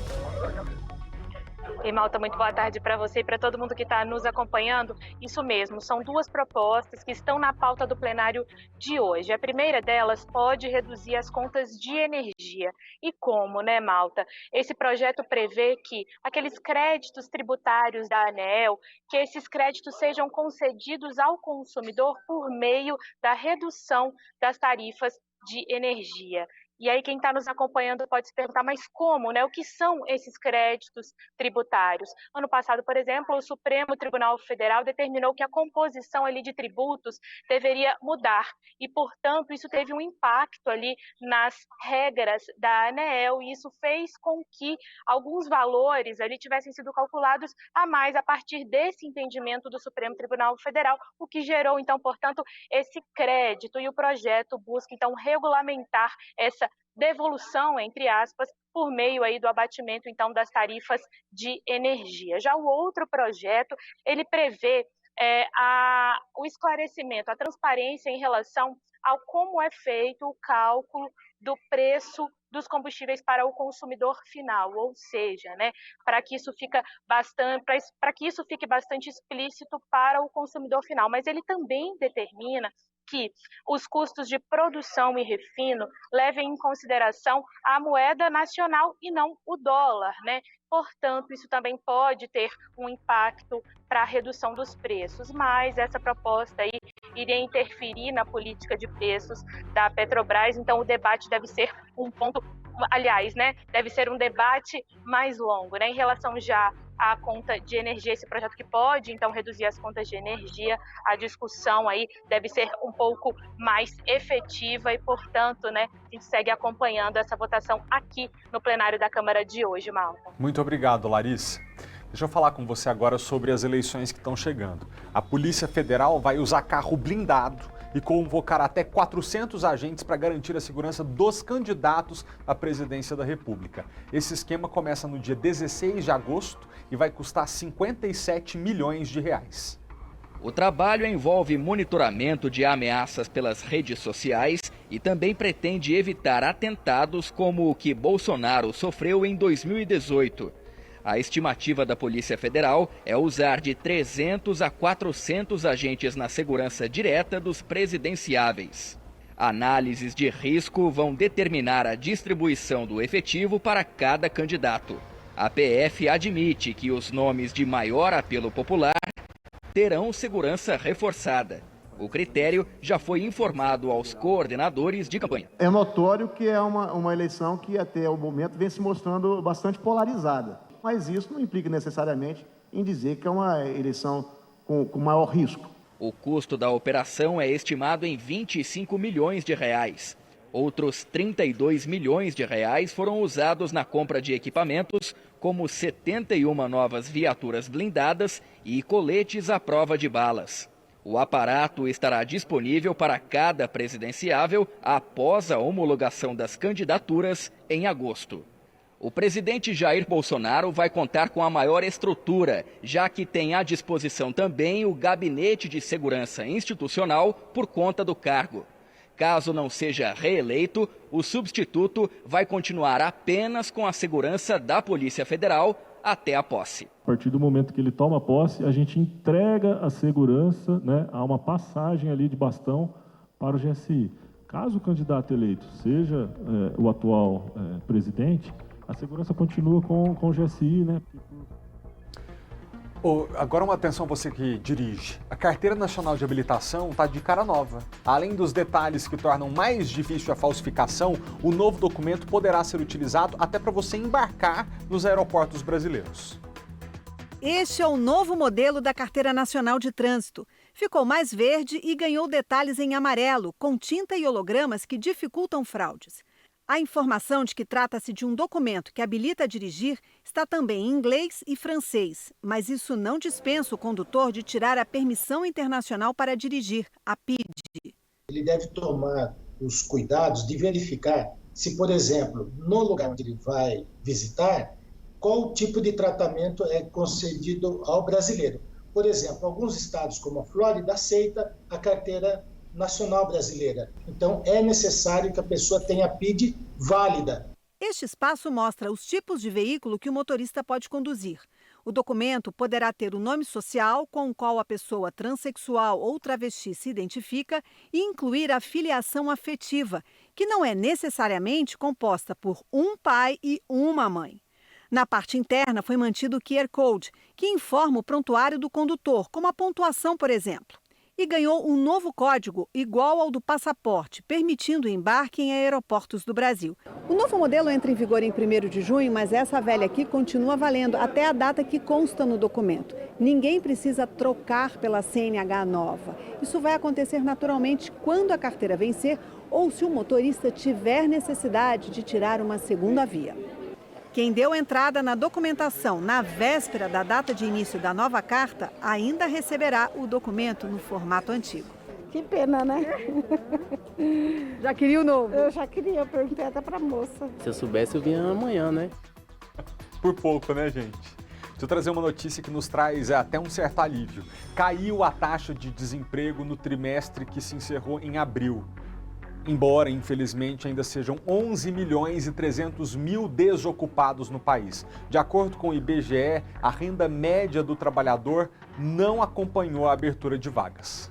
E Malta, muito boa tarde para você e para todo mundo que está nos acompanhando. Isso mesmo, são duas propostas que estão na pauta do plenário de hoje. A primeira delas pode reduzir as contas de energia. E como, né, Malta? Esse projeto prevê que aqueles créditos tributários da ANEEL, que esses créditos sejam concedidos ao consumidor por meio da redução das tarifas de energia. E aí quem está nos acompanhando pode se perguntar, mas como, né? O que são esses créditos tributários? Ano passado, por exemplo, o Supremo Tribunal Federal determinou que a composição ali de tributos deveria mudar e, portanto, isso teve um impacto ali nas regras da ANEEL e isso fez com que alguns valores ali tivessem sido calculados a mais a partir desse entendimento do Supremo Tribunal Federal, o que gerou, então, portanto, esse crédito e o projeto busca, então, regulamentar essa devolução, entre aspas, por meio aí do abatimento, então, das tarifas de energia. Já o outro projeto, ele prevê o esclarecimento, a transparência em relação ao como é feito o cálculo do preço dos combustíveis para o consumidor final, ou seja, né, para que isso fique bastante explícito para o consumidor final. Mas ele também determina que os custos de produção e refino levem em consideração a moeda nacional e não o dólar, né? Portanto, isso também pode ter um impacto para a redução dos preços, mas essa proposta aí iria interferir na política de preços da Petrobras, então o debate deve ser deve ser um debate mais longo, né? Em relação já à conta de energia, esse projeto que pode, então, reduzir as contas de energia, a discussão aí deve ser um pouco mais efetiva e, portanto, né, a gente segue acompanhando essa votação aqui no plenário da Câmara de hoje, Malta. Muito obrigado, Larissa. Deixa eu falar com você agora sobre as eleições que estão chegando. A Polícia Federal vai usar carro blindado e convocar até 400 agentes para garantir a segurança dos candidatos à presidência da República. Esse esquema começa no dia 16 de agosto e vai custar 57 milhões de reais. O trabalho envolve monitoramento de ameaças pelas redes sociais e também pretende evitar atentados como o que Bolsonaro sofreu em 2018. A estimativa da Polícia Federal é usar de 300 a 400 agentes na segurança direta dos presidenciáveis. Análises de risco vão determinar a distribuição do efetivo para cada candidato. A PF admite que os nomes de maior apelo popular terão segurança reforçada. O critério já foi informado aos coordenadores de campanha. É notório que é uma eleição que até o momento vem se mostrando bastante polarizada. Mas isso não implica necessariamente em dizer que é uma eleição com maior risco. O custo da operação é estimado em 25 milhões de reais. Outros 32 milhões de reais foram usados na compra de equipamentos, como 71 novas viaturas blindadas e coletes à prova de balas. O aparato estará disponível para cada presidenciável após a homologação das candidaturas em agosto. O presidente Jair Bolsonaro vai contar com a maior estrutura, já que tem à disposição também o Gabinete de Segurança Institucional por conta do cargo. Caso não seja reeleito, o substituto vai continuar apenas com a segurança da Polícia Federal até a posse. A partir do momento que ele toma posse, a gente entrega a segurança, né, a uma passagem ali de bastão para o GSI. Caso o candidato eleito seja o atual presidente, a segurança continua com o GSI, né? Agora uma atenção você que dirige. A Carteira Nacional de Habilitação está de cara nova. Além dos detalhes que tornam mais difícil a falsificação, o novo documento poderá ser utilizado até para você embarcar nos aeroportos brasileiros. Este é o novo modelo da Carteira Nacional de Trânsito. Ficou mais verde e ganhou detalhes em amarelo, com tinta e hologramas que dificultam fraudes. A informação de que trata-se de um documento que habilita a dirigir está também em inglês e francês, mas isso não dispensa o condutor de tirar a Permissão Internacional para Dirigir, a PID. Ele deve tomar os cuidados de verificar se, por exemplo, no lugar onde ele vai visitar, qual tipo de tratamento é concedido ao brasileiro. Por exemplo, alguns estados como a Flórida aceita a carteira nacional brasileira. Então, é necessário que a pessoa tenha a PID válida. Este espaço mostra os tipos de veículo que o motorista pode conduzir. O documento poderá ter o nome social com o qual a pessoa transexual ou travesti se identifica e incluir a filiação afetiva, que não é necessariamente composta por um pai e uma mãe. Na parte interna foi mantido o QR Code, que informa o prontuário do condutor, como a pontuação, por exemplo. E ganhou um novo código igual ao do passaporte, permitindo o embarque em aeroportos do Brasil. O novo modelo entra em vigor em 1º de junho, mas essa velha aqui continua valendo até a data que consta no documento. Ninguém precisa trocar pela CNH nova. Isso vai acontecer naturalmente quando a carteira vencer ou se o motorista tiver necessidade de tirar uma segunda via. Quem deu entrada na documentação na véspera da data de início da nova carta ainda receberá o documento no formato antigo. Que pena, né? Já queria o novo? Eu já queria, eu perguntei até pra moça. Se eu soubesse, eu vinha amanhã, né? Por pouco, né, gente? Deixa eu trazer uma notícia que nos traz até um certo alívio. Caiu a taxa de desemprego no trimestre que se encerrou em abril. Embora, infelizmente, ainda sejam 11 milhões e 300 mil desocupados no país. De acordo com o IBGE, a renda média do trabalhador não acompanhou a abertura de vagas.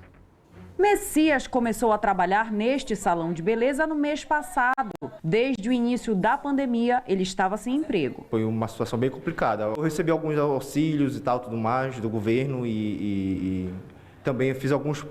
Messias começou a trabalhar neste salão de beleza no mês passado. Desde o início da pandemia, ele estava sem emprego. Foi uma situação bem complicada. Eu recebi alguns auxílios e tal, tudo mais, do governo e também fiz alguns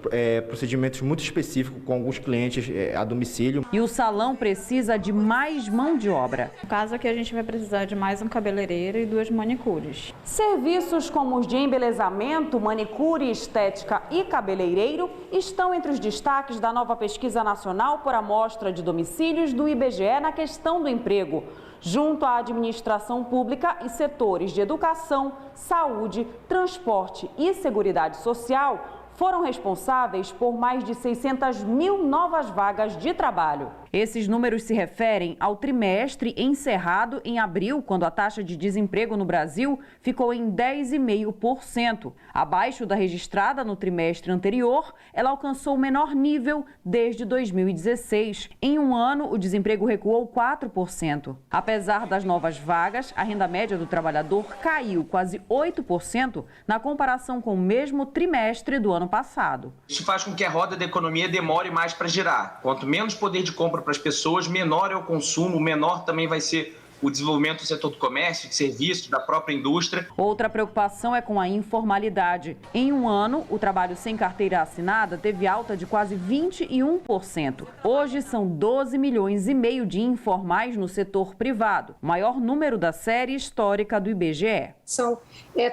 procedimentos muito específicos com alguns clientes a domicílio. E o salão precisa de mais mão de obra. No caso aqui a gente vai precisar de mais um cabeleireiro e 2 manicures. Serviços como os de embelezamento, manicure, estética e cabeleireiro estão entre os destaques da nova pesquisa nacional por amostra de domicílios do IBGE na questão do emprego. Junto à administração pública e setores de educação, saúde, transporte e seguridade social, foram responsáveis por mais de 600 mil novas vagas de trabalho. Esses números se referem ao trimestre encerrado em abril, quando a taxa de desemprego no Brasil ficou em 10,5%. Abaixo da registrada no trimestre anterior, ela alcançou o menor nível desde 2016. Em um ano, o desemprego recuou 4%. Apesar das novas vagas, a renda média do trabalhador caiu quase 8% na comparação com o mesmo trimestre do ano passado. Isso faz com que a roda da economia demore mais para girar. Quanto menos poder de compra para as pessoas, menor é o consumo, menor também vai ser o desenvolvimento do setor do comércio, de serviços, da própria indústria. Outra preocupação é com a informalidade. Em um ano, o trabalho sem carteira assinada teve alta de quase 21%. Hoje são 12 milhões e meio de informais no setor privado, o maior número da série histórica do IBGE. São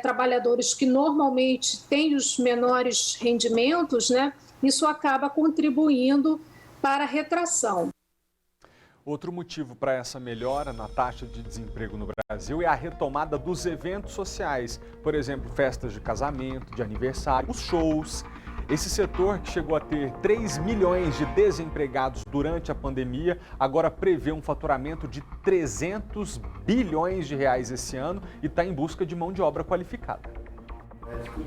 trabalhadores que normalmente têm os menores rendimentos, né? Isso acaba contribuindo para a retração. Outro motivo para essa melhora na taxa de desemprego no Brasil é a retomada dos eventos sociais, por exemplo, festas de casamento, de aniversário, os shows. Esse setor, que chegou a ter 3 milhões de desempregados durante a pandemia, agora prevê um faturamento de 300 bilhões de reais esse ano e está em busca de mão de obra qualificada.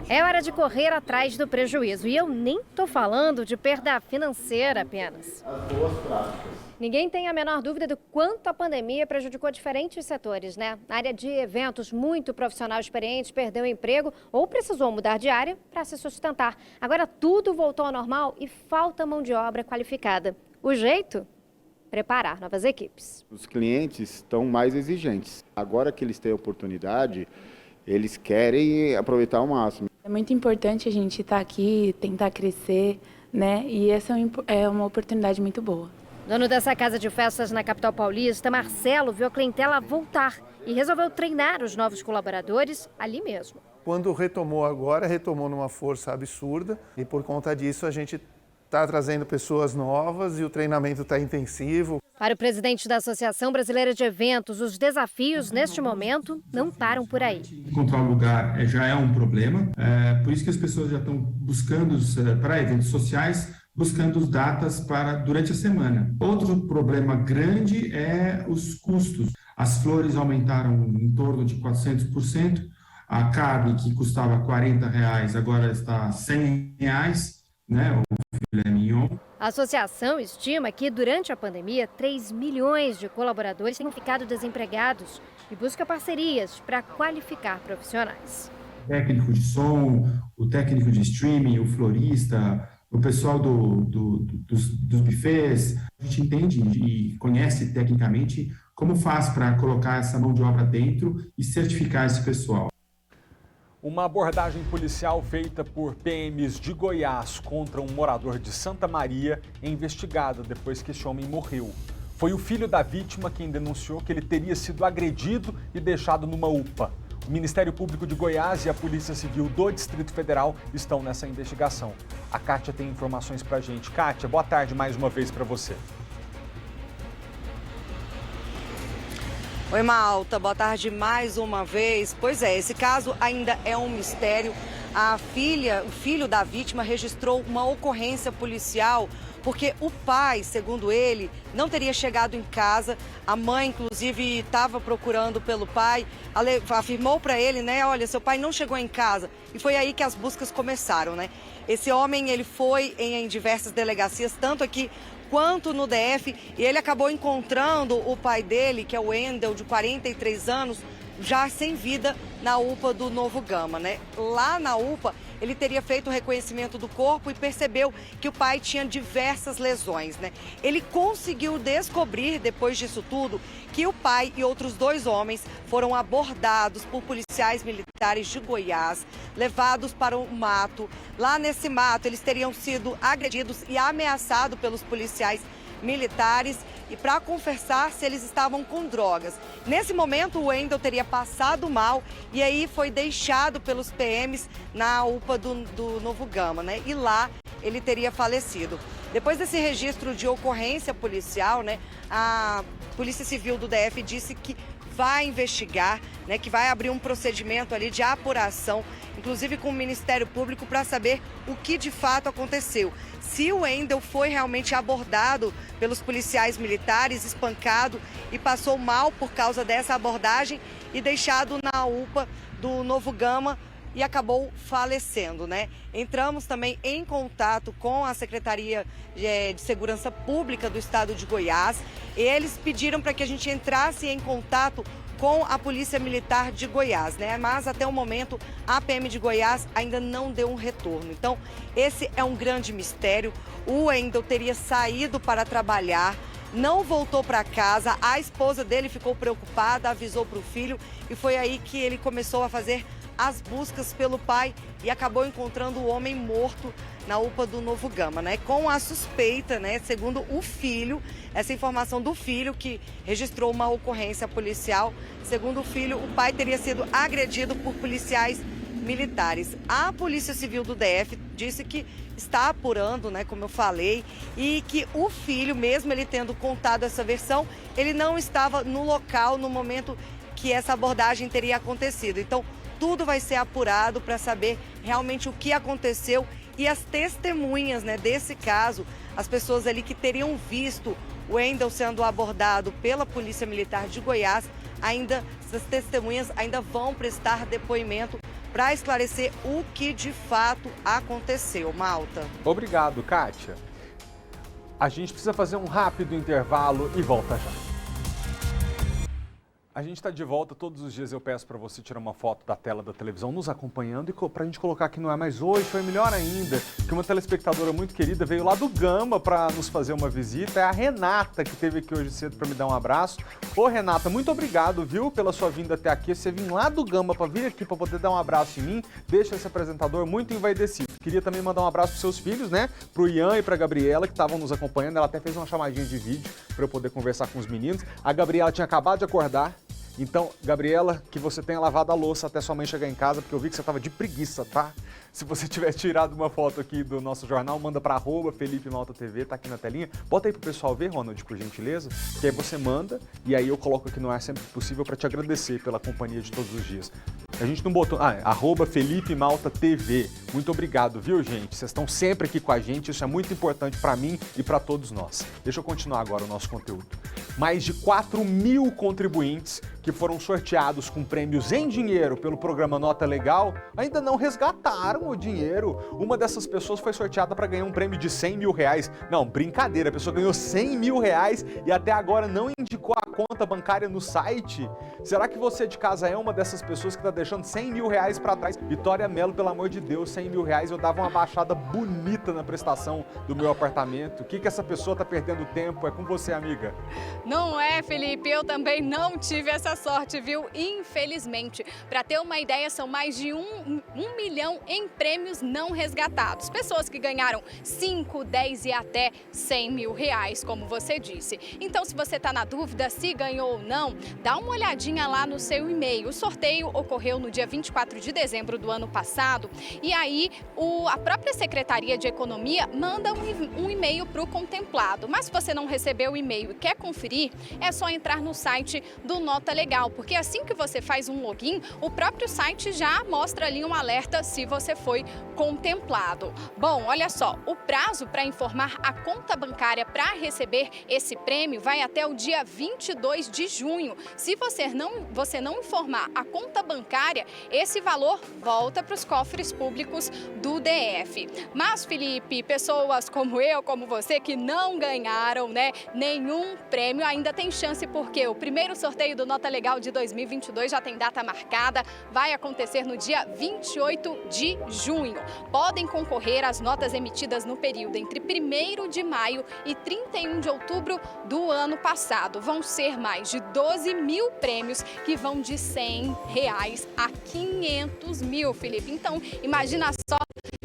É hora de correr atrás do prejuízo. E eu nem estou falando de perda financeira apenas. As boas práticas. Ninguém tem a menor dúvida do quanto a pandemia prejudicou diferentes setores, né? Na área de eventos, muito profissional experiente perdeu o emprego ou precisou mudar de área para se sustentar. Agora tudo voltou ao normal e falta mão de obra qualificada. O jeito? Preparar novas equipes. Os clientes estão mais exigentes. Agora que eles têm a oportunidade, eles querem aproveitar ao máximo. É muito importante a gente estar aqui, tentar crescer, né? E essa é uma oportunidade muito boa. Dono dessa casa de festas na capital paulista, Marcelo, viu a clientela voltar e resolveu treinar os novos colaboradores ali mesmo. Quando retomou agora, retomou numa força absurda e por conta disso a gente está trazendo pessoas novas e o treinamento está intensivo. Para o presidente da Associação Brasileira de Eventos, os desafios neste momento não param por aí. Encontrar um lugar já é um problema, por isso que as pessoas já estão buscando, para eventos sociais, buscando as datas para durante a semana. Outro problema grande é os custos. As flores aumentaram em torno de 400%, a carne que custava R$40 agora está R$100, né, o filé mignon. A associação estima que, durante a pandemia, 3 milhões de colaboradores tenham ficado desempregados e busca parcerias para qualificar profissionais. O técnico de som, o técnico de streaming, o florista, o pessoal dos buffets. A gente entende e conhece tecnicamente como faz para colocar essa mão de obra dentro e certificar esse pessoal. Uma abordagem policial feita por PMs de Goiás contra um morador de Santa Maria é investigada depois que esse homem morreu. Foi o filho da vítima quem denunciou que ele teria sido agredido e deixado numa UPA. O Ministério Público de Goiás e a Polícia Civil do Distrito Federal estão nessa investigação. A Kátia tem informações pra gente. Kátia, boa tarde mais uma vez para você. Oi, Malta, boa tarde mais uma vez. Pois é, esse caso ainda é um mistério. O filho da vítima registrou uma ocorrência policial porque o pai, segundo ele, não teria chegado em casa. A mãe, inclusive, estava procurando pelo pai, afirmou para ele, né, olha, seu pai não chegou em casa. E foi aí que as buscas começaram, né? Esse homem, ele foi em diversas delegacias, tanto aqui quanto no DF, e ele acabou encontrando o pai dele, que é o Wendel, de 43 anos, já sem vida na UPA do Novo Gama, né? Lá na UPA, ele teria feito o reconhecimento do corpo e percebeu que o pai tinha diversas lesões, né? Ele conseguiu descobrir, depois disso tudo, que o pai e outros 2 homens foram abordados por policiais militares de Goiás, levados para o mato. Lá nesse mato, eles teriam sido agredidos e ameaçados pelos policiais militares e para confessar se eles estavam com drogas. Nesse momento, o Wendel teria passado mal e aí foi deixado pelos PMs na UPA do Novo Gama, né? E lá ele teria falecido. Depois desse registro de ocorrência policial, né, a Polícia Civil do DF disse que vai investigar, né, que vai abrir um procedimento ali de apuração, inclusive com o Ministério Público, para saber o que de fato aconteceu. Se o Wendel foi realmente abordado pelos policiais militares, espancado e passou mal por causa dessa abordagem e deixado na UPA do Novo Gama e acabou falecendo, né? Entramos também em contato com a Secretaria de Segurança Pública do Estado de Goiás. Eles pediram para que a gente entrasse em contato com a Polícia Militar de Goiás, né? Mas até o momento a PM de Goiás ainda não deu um retorno. Então, esse é um grande mistério. O Wendel teria saído para trabalhar, não voltou para casa, a esposa dele ficou preocupada, avisou para o filho e foi aí que ele começou a fazer as buscas pelo pai e acabou encontrando o homem morto na UPA do Novo Gama, né? Com a suspeita, né? Segundo o filho, essa informação do filho que registrou uma ocorrência policial. Segundo o filho, o pai teria sido agredido por policiais militares. A Polícia Civil do DF disse que está apurando, né? Como eu falei, e que o filho, mesmo ele tendo contado essa versão, ele não estava no local no momento que essa abordagem teria acontecido. Então, tudo vai ser apurado para saber realmente o que aconteceu e as testemunhas, né, desse caso, as pessoas ali que teriam visto o Wendel sendo abordado pela Polícia Militar de Goiás, essas testemunhas ainda vão prestar depoimento para esclarecer o que de fato aconteceu, Malta. Obrigado, Kátia. A gente precisa fazer um rápido intervalo e volta já. A gente está de volta, todos os dias eu peço para você tirar uma foto da tela da televisão nos acompanhando e para a gente colocar que não é mais hoje, foi melhor ainda, que uma telespectadora muito querida veio lá do Gama para nos fazer uma visita, é a Renata que esteve aqui hoje cedo para me dar um abraço. Ô Renata, muito obrigado, viu, pela sua vinda até aqui, você vir lá do Gama para vir aqui para poder dar um abraço em mim, deixa esse apresentador muito envaidecido. Queria também mandar um abraço para seus filhos, né, para o Ian e para a Gabriela que estavam nos acompanhando, ela até fez uma chamadinha de vídeo para eu poder conversar com os meninos. A Gabriela tinha acabado de acordar. Então, Gabriela, que você tenha lavado a louça até sua mãe chegar em casa, porque eu vi que você estava de preguiça, tá? Se você tiver tirado uma foto aqui do nosso jornal, manda para @FelipeMaltaTV, tá aqui na telinha. Bota aí pro pessoal ver, Ronald, por gentileza, que aí você manda e aí eu coloco aqui no ar sempre que possível para te agradecer pela companhia de todos os dias. A gente não botou... @FelipeMaltaTV. Muito obrigado, viu, gente? Vocês estão sempre aqui com a gente, isso é muito importante para mim e para todos nós. Deixa eu continuar agora o nosso conteúdo. Mais de 4.000 contribuintes que foram sorteados com prêmios em dinheiro pelo programa Nota Legal ainda não resgataram com o dinheiro. Uma dessas pessoas foi sorteada para ganhar um prêmio de 100 mil reais. Não, brincadeira, a pessoa ganhou 100 mil reais e até agora não indicou a conta bancária no site. Será que você de casa é uma dessas pessoas que está deixando 100 mil reais para trás? Vitória Melo, pelo amor de Deus, 100 mil reais, eu dava uma baixada bonita na prestação do meu apartamento. O que essa pessoa está perdendo tempo? É com você, amiga. Não é, Felipe, eu também não tive essa sorte, viu? Infelizmente. Para ter uma ideia, são mais de 1 milhão em prêmios não resgatados. Pessoas que ganharam 5, 10 e até 100 mil reais, como você disse. Então, se você está na dúvida se ganhou ou não, dá uma olhadinha lá no seu e-mail. O sorteio ocorreu no dia 24 de dezembro do ano passado e aí a própria Secretaria de Economia manda um e-mail para o contemplado. Mas se você não recebeu o e-mail e quer conferir, é só entrar no site do Nota Legal, porque assim que você faz um login, o próprio site já mostra ali um alerta se você foi contemplado. Bom, olha só, o prazo para informar a conta bancária para receber esse prêmio vai até o dia 22 de junho. Se você não informar a conta bancária, esse valor volta para os cofres públicos do DF. Mas, Felipe, pessoas como eu, como você, que não ganharam, né, nenhum prêmio, ainda tem chance, porque o primeiro sorteio do Nota Legal de 2022 já tem data marcada, vai acontecer no dia 28 de junho. Podem concorrer às notas emitidas no período entre 1º de maio e 31 de outubro do ano passado. Vão ser mais de 12 mil prêmios que vão de 100 reais a 500 mil, Felipe. Então, imagina só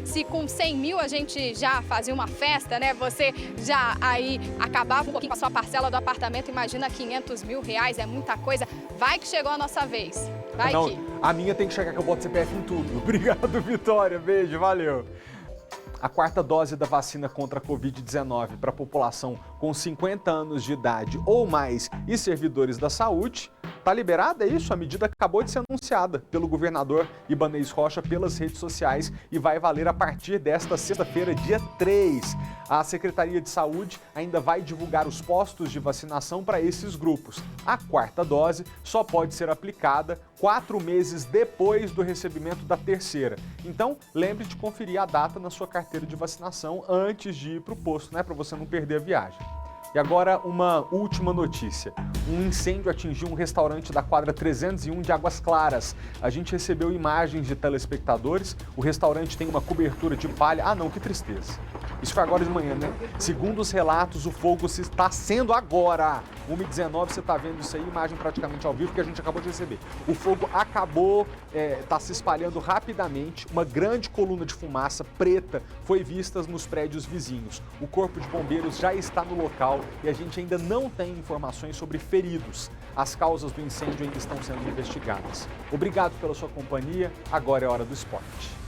se com 100 mil a gente já fazia uma festa, né? Você já aí acabava um pouquinho com a sua parcela do apartamento. Imagina 500 mil reais, é muita coisa. Vai que chegou a nossa vez. Vai não, que... A minha tem que chegar que eu boto CPF em tudo. Obrigado, Vitória. Beijo, valeu. A 4ª dose da vacina contra a Covid-19 para a população com 50 anos de idade ou mais e servidores da saúde está liberada, é isso? A medida acabou de ser anunciada pelo governador Ibanez Rocha pelas redes sociais e vai valer a partir desta sexta-feira, dia 3. A Secretaria de Saúde ainda vai divulgar os postos de vacinação para esses grupos. A 4ª dose só pode ser aplicada 4 meses depois do recebimento da 3ª. Então, lembre de conferir a data na sua carteira de vacinação antes de ir para o posto, né? Para você não perder a viagem. E agora uma última notícia. Um incêndio atingiu um restaurante da quadra 301 de Águas Claras. A gente recebeu imagens de telespectadores. O restaurante tem uma cobertura de palha. Ah não, que tristeza. Isso foi agora de manhã, né? Segundo os relatos, o fogo está sendo agora. 1h19, você está vendo isso aí, imagem praticamente ao vivo que a gente acabou de receber. O fogo acabou, está se espalhando rapidamente. Uma grande coluna de fumaça preta foi vista nos prédios vizinhos. O corpo de bombeiros já está no local e a gente ainda não tem informações sobre feridos. As causas do incêndio ainda estão sendo investigadas. Obrigado pela sua companhia. Agora é hora do esporte.